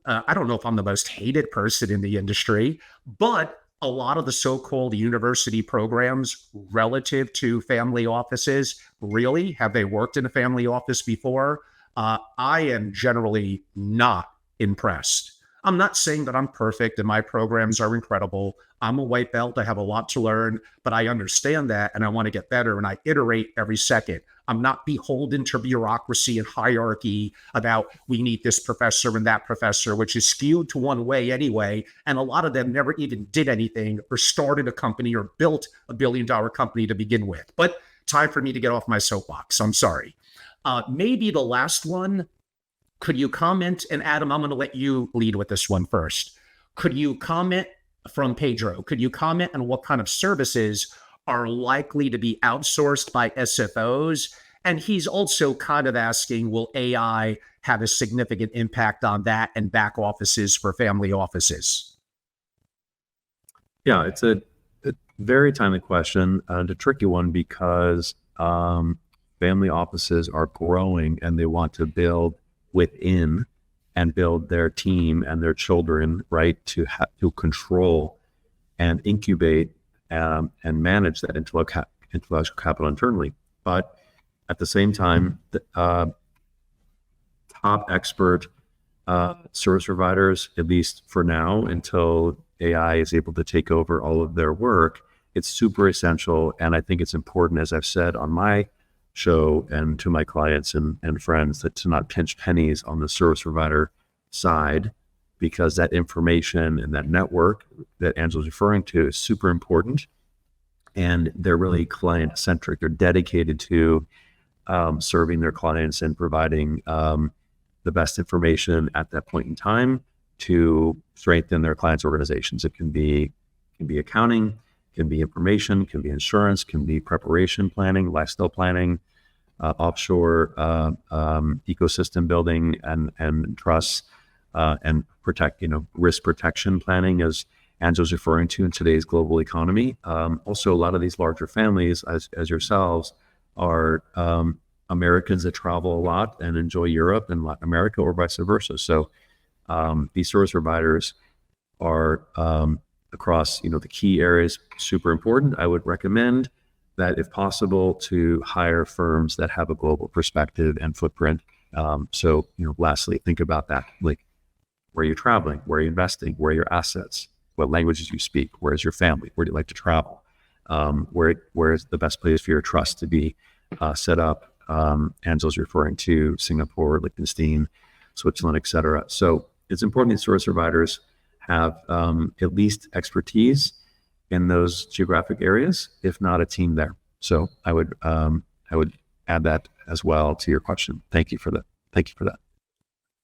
I don't know if I'm the most hated person in the industry, but a lot of the so-called university programs relative to family offices, really, have they worked in a family office before? I am generally not impressed. I'm not saying that I'm perfect and my programs are incredible. I'm a white belt. I have a lot to learn, but I understand that and I want to get better and I iterate every second. I'm not beholden to bureaucracy and hierarchy about we need this professor and that professor, which is skewed to one way anyway. And a lot of them never even did anything or started a company or built a billion-dollar company to begin with. But time for me to get off my soapbox. I'm sorry. Maybe the last one, could you comment? And Adam, I'm going to let you lead with this one first. Could you comment from Pedro? Could you comment on what kind of services are likely to be outsourced by SFOs? And he's also kind of asking, will AI have a significant impact on that and back offices for family offices? Yeah, it's a very timely question and a tricky one because family offices are growing and they want to build within and build their team and their children, right, to control and incubate and manage that intellectual capital internally. But at the same time, the top expert service providers, at least for now, until AI is able to take over all of their work, it's super essential. And I think it's important, as I've said on my show and to my clients and friends, that to not pinch pennies on the service provider side, because that information and that network that Angela's referring to is super important. And they're really client centric. They're dedicated to serving their clients and providing the best information at that point in time to strengthen their clients' organizations. It can be accounting, can be information, can be insurance, can be preparation planning, lifestyle planning, offshore ecosystem building and trusts, and risk protection planning, as Angela's referring to in today's global economy. Also, a lot of these larger families, as yourselves, are Americans that travel a lot and enjoy Europe and Latin America, or vice versa. So these service providers are across the key areas super important. I would recommend that, if possible, to hire firms that have a global perspective and footprint. So lastly, think about that, like where you're traveling, where you're investing, where are your assets, what languages you speak, where's your family, where do you like to travel, where is the best place for your trust to be set up. Angela's referring to Singapore, Liechtenstein, Switzerland, et cetera. So it's important that service providers have at least expertise in those geographic areas, if not a team there. So I would add that as well to your question. Thank you for that.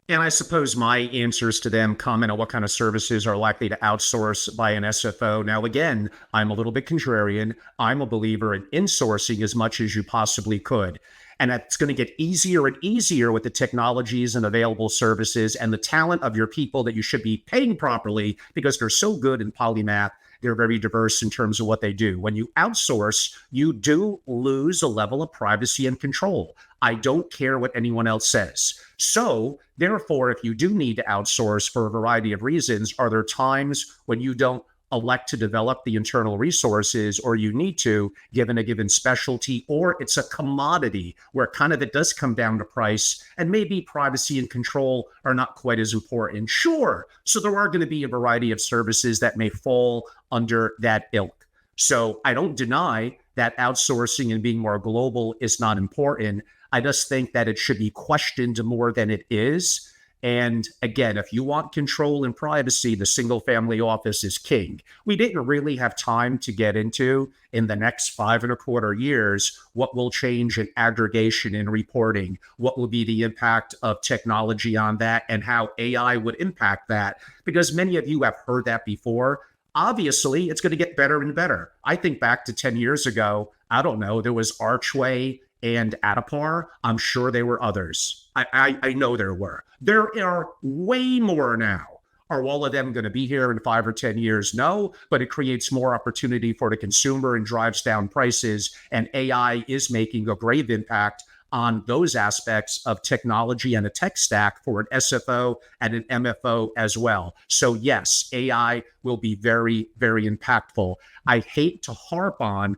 And I suppose my answers to them comment on what kind of services are likely to outsource by an SFO. Now, again, I'm a little bit contrarian. I'm a believer in insourcing as much as you possibly could. And that's going to get easier and easier with the technologies and available services and the talent of your people that you should be paying properly, because they're so good in polymath. They're very diverse in terms of what they do. When you outsource, you do lose a level of privacy and control. I don't care what anyone else says. So therefore, if you do need to outsource for a variety of reasons, are there times when you don't elect to develop the internal resources, or you need to, given a given specialty, or it's a commodity where kind of it does come down to price and maybe privacy and control are not quite as important? Sure. So there are going to be a variety of services that may fall under that ilk. So I don't deny that outsourcing and being more global is not important. I just think that it should be questioned more than it is. And again, if you want control and privacy, the single family office is king. We didn't really have time to get into, in the next 5.25 years, what will change in aggregation and reporting, what will be the impact of technology on that, and how AI would impact that. Because many of you have heard that before. Obviously, it's going to get better and better. I think back to 10 years ago, I don't know, there was Archway and Adapar. I'm sure there were others. I know there were. There are way more now. Are all of them going to be here in 5 or 10 years? No, but it creates more opportunity for the consumer and drives down prices. And AI is making a grave impact on those aspects of technology and a tech stack for an SFO and an MFO as well. So yes, AI will be very, very impactful. I hate to harp on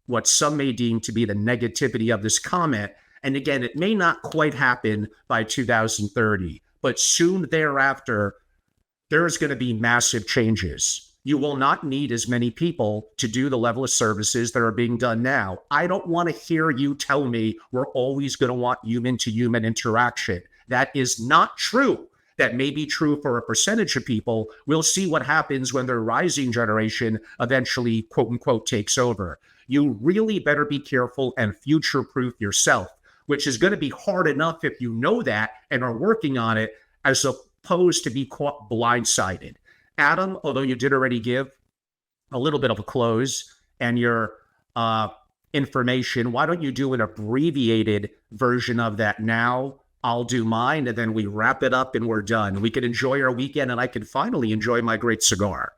what some may deem to be the negativity of this comment. And again, it may not quite happen by 2030, but soon thereafter, there's going to be massive changes. You will not need as many people to do the level of services that are being done now. I don't want to hear you tell me we're always going to want human to human interaction. That is not true. That may be true for a percentage of people. We'll see what happens when the rising generation eventually, quote unquote, takes over. You really better be careful and future-proof yourself, which is going to be hard enough if you know that and are working on it, as opposed to be caught blindsided. Adam, although you did already give a little bit of a close and your information, why don't you do an abbreviated version of that now? I'll do mine, and then we wrap it up and we're done. We can enjoy our weekend, and I can finally enjoy my great cigar.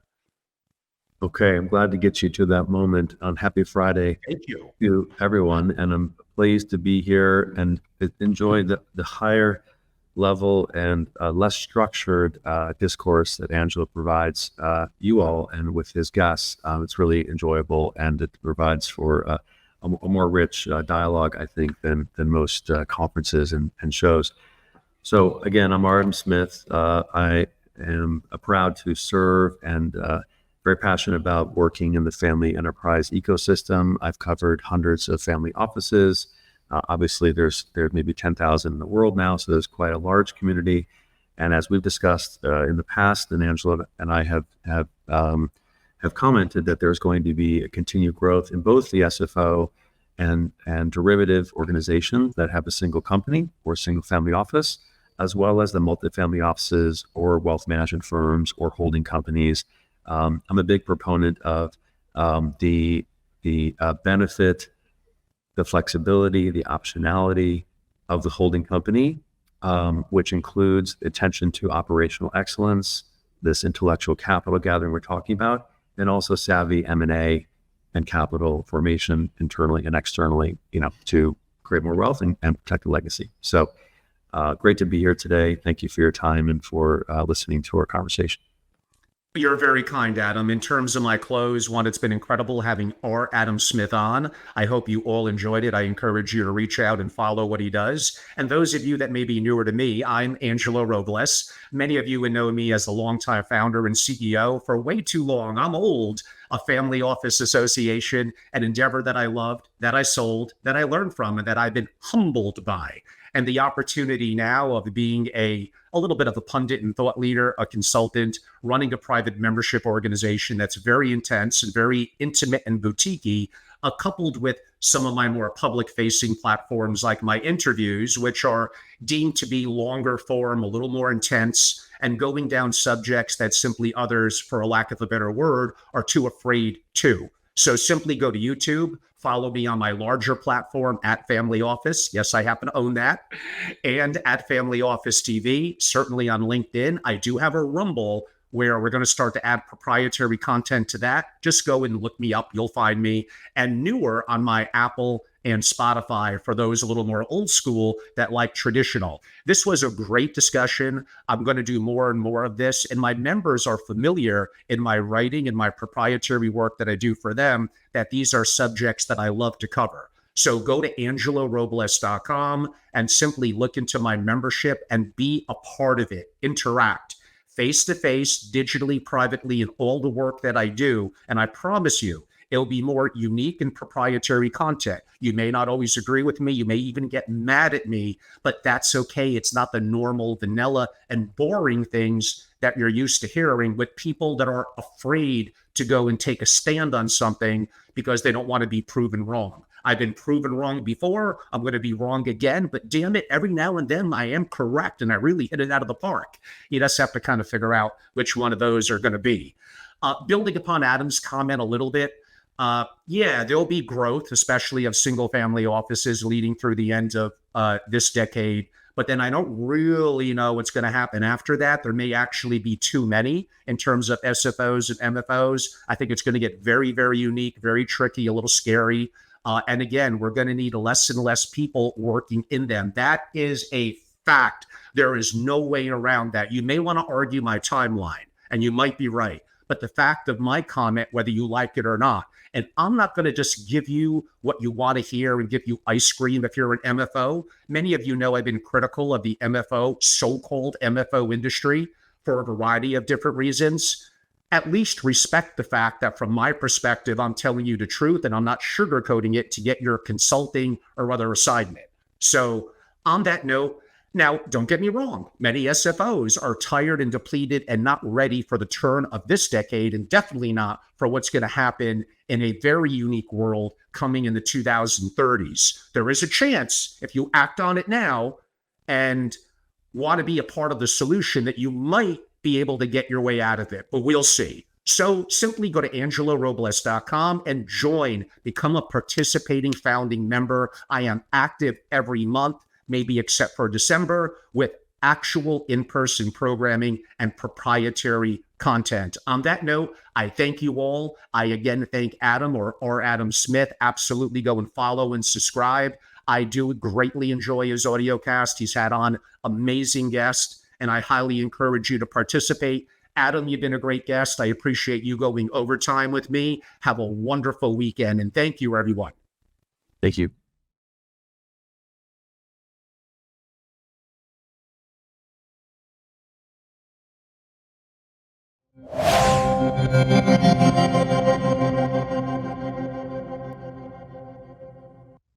Okay, I'm glad to get you to that moment on Happy Friday. Thank you. To everyone, and I'm pleased to be here and enjoy the higher level and less structured discourse that Angelo provides you all and with his guests. It's really enjoyable, and it provides for a more rich dialogue, I think, than most conferences and shows. So again, I'm Artem Smith. I am proud to serve and very passionate about working in the family enterprise ecosystem. I've covered hundreds of family offices. Obviously, there's maybe 10,000 in the world now, so there's quite a large community. And as we've discussed in the past, and Angela and I have commented that there's going to be a continued growth in both the SFO and derivative organizations that have a single company or a single family office, as well as the multifamily offices or wealth management firms or holding companies. I'm a big proponent of the benefit, the flexibility, the optionality of the holding company, which includes attention to operational excellence, this intellectual capital gathering we're talking about, and also savvy M&A and capital formation internally and externally, to create more wealth and protect a legacy. So great to be here today. Thank you for your time and for listening to our conversation. You're very kind, Adam. In terms of my close, one, it's been incredible having our Adam Smith on. I hope you all enjoyed it. I encourage you to reach out and follow what he does. And those of you that may be newer to me, I'm Angelo Robles. Many of you would know me as a longtime founder and CEO for way too long. I'm old. A family office association, an endeavor that I loved, that I sold, that I learned from, and that I've been humbled by. And the opportunity now of being a little bit of a pundit and thought leader, a consultant, running a private membership organization that's very intense and very intimate and boutique-y, coupled with some of my more public-facing platforms like my interviews, which are deemed to be longer form, a little more intense, and going down subjects that simply others, for a lack of a better word, are too afraid to. So simply go to YouTube, follow me on my larger platform at FamilyOffice. Yes, I happen to own that. And at FamilyOffice TV, certainly on LinkedIn. I do have a Rumble where we're going to start to add proprietary content to that. Just go and look me up. You'll find me. And newer on my Apple and Spotify for those a little more old school that like traditional. This was a great discussion. I'm going to do more and more of this. And my members are familiar in my writing and my proprietary work that I do for them, that these are subjects that I love to cover. So go to angelorobles.com and simply look into my membership and be a part of it. Interact face-to-face, digitally, privately, in all the work that I do. And I promise you, it'll be more unique and proprietary content. You may not always agree with me. You may even get mad at me, but that's okay. It's not the normal, vanilla, and boring things that you're used to hearing with people that are afraid to go and take a stand on something because they don't want to be proven wrong. I've been proven wrong before. I'm going to be wrong again, but damn it, every now and then I am correct and I really hit it out of the park. You just have to kind of figure out which one of those are going to be. Building upon Adam's comment a little bit, yeah, there'll be growth, especially of single family offices leading through the end of this decade. But then I don't really know what's going to happen after that. There may actually be too many in terms of SFOs and MFOs. I think it's going to get very, very unique, very tricky, a little scary. And again, we're going to need less and less people working in them. That is a fact. There is no way around that. You may want to argue my timeline, and you might be right. But the fact of my comment, whether you like it or not, and I'm not going to just give you what you want to hear and give you ice cream if you're an MFO. Many of you know I've been critical of the MFO, so-called MFO industry for a variety of different reasons. at least respect the fact that from my perspective, I'm telling you the truth and I'm not sugarcoating it to get your consulting or other assignment. So on that note, now, don't get me wrong, many SFOs are tired and depleted and not ready for the turn of this decade, and definitely not for what's going to happen in a very unique world coming in the 2030s. There is a chance, if you act on it now and want to be a part of the solution, that you might be able to get your way out of it, but we'll see. So simply go to angelorobles.com and join, become a participating founding member. I am active every month, maybe except for December, with actual in-person programming and proprietary content. On that note, I thank you all. I again thank Adam or Adam Smith. Absolutely go and follow and subscribe. I do greatly enjoy his audio cast. He's had on amazing guests, and I highly encourage you to participate. Adam, you've been a great guest. I appreciate you going overtime with me. Have a wonderful weekend, and thank you, everyone. Thank you.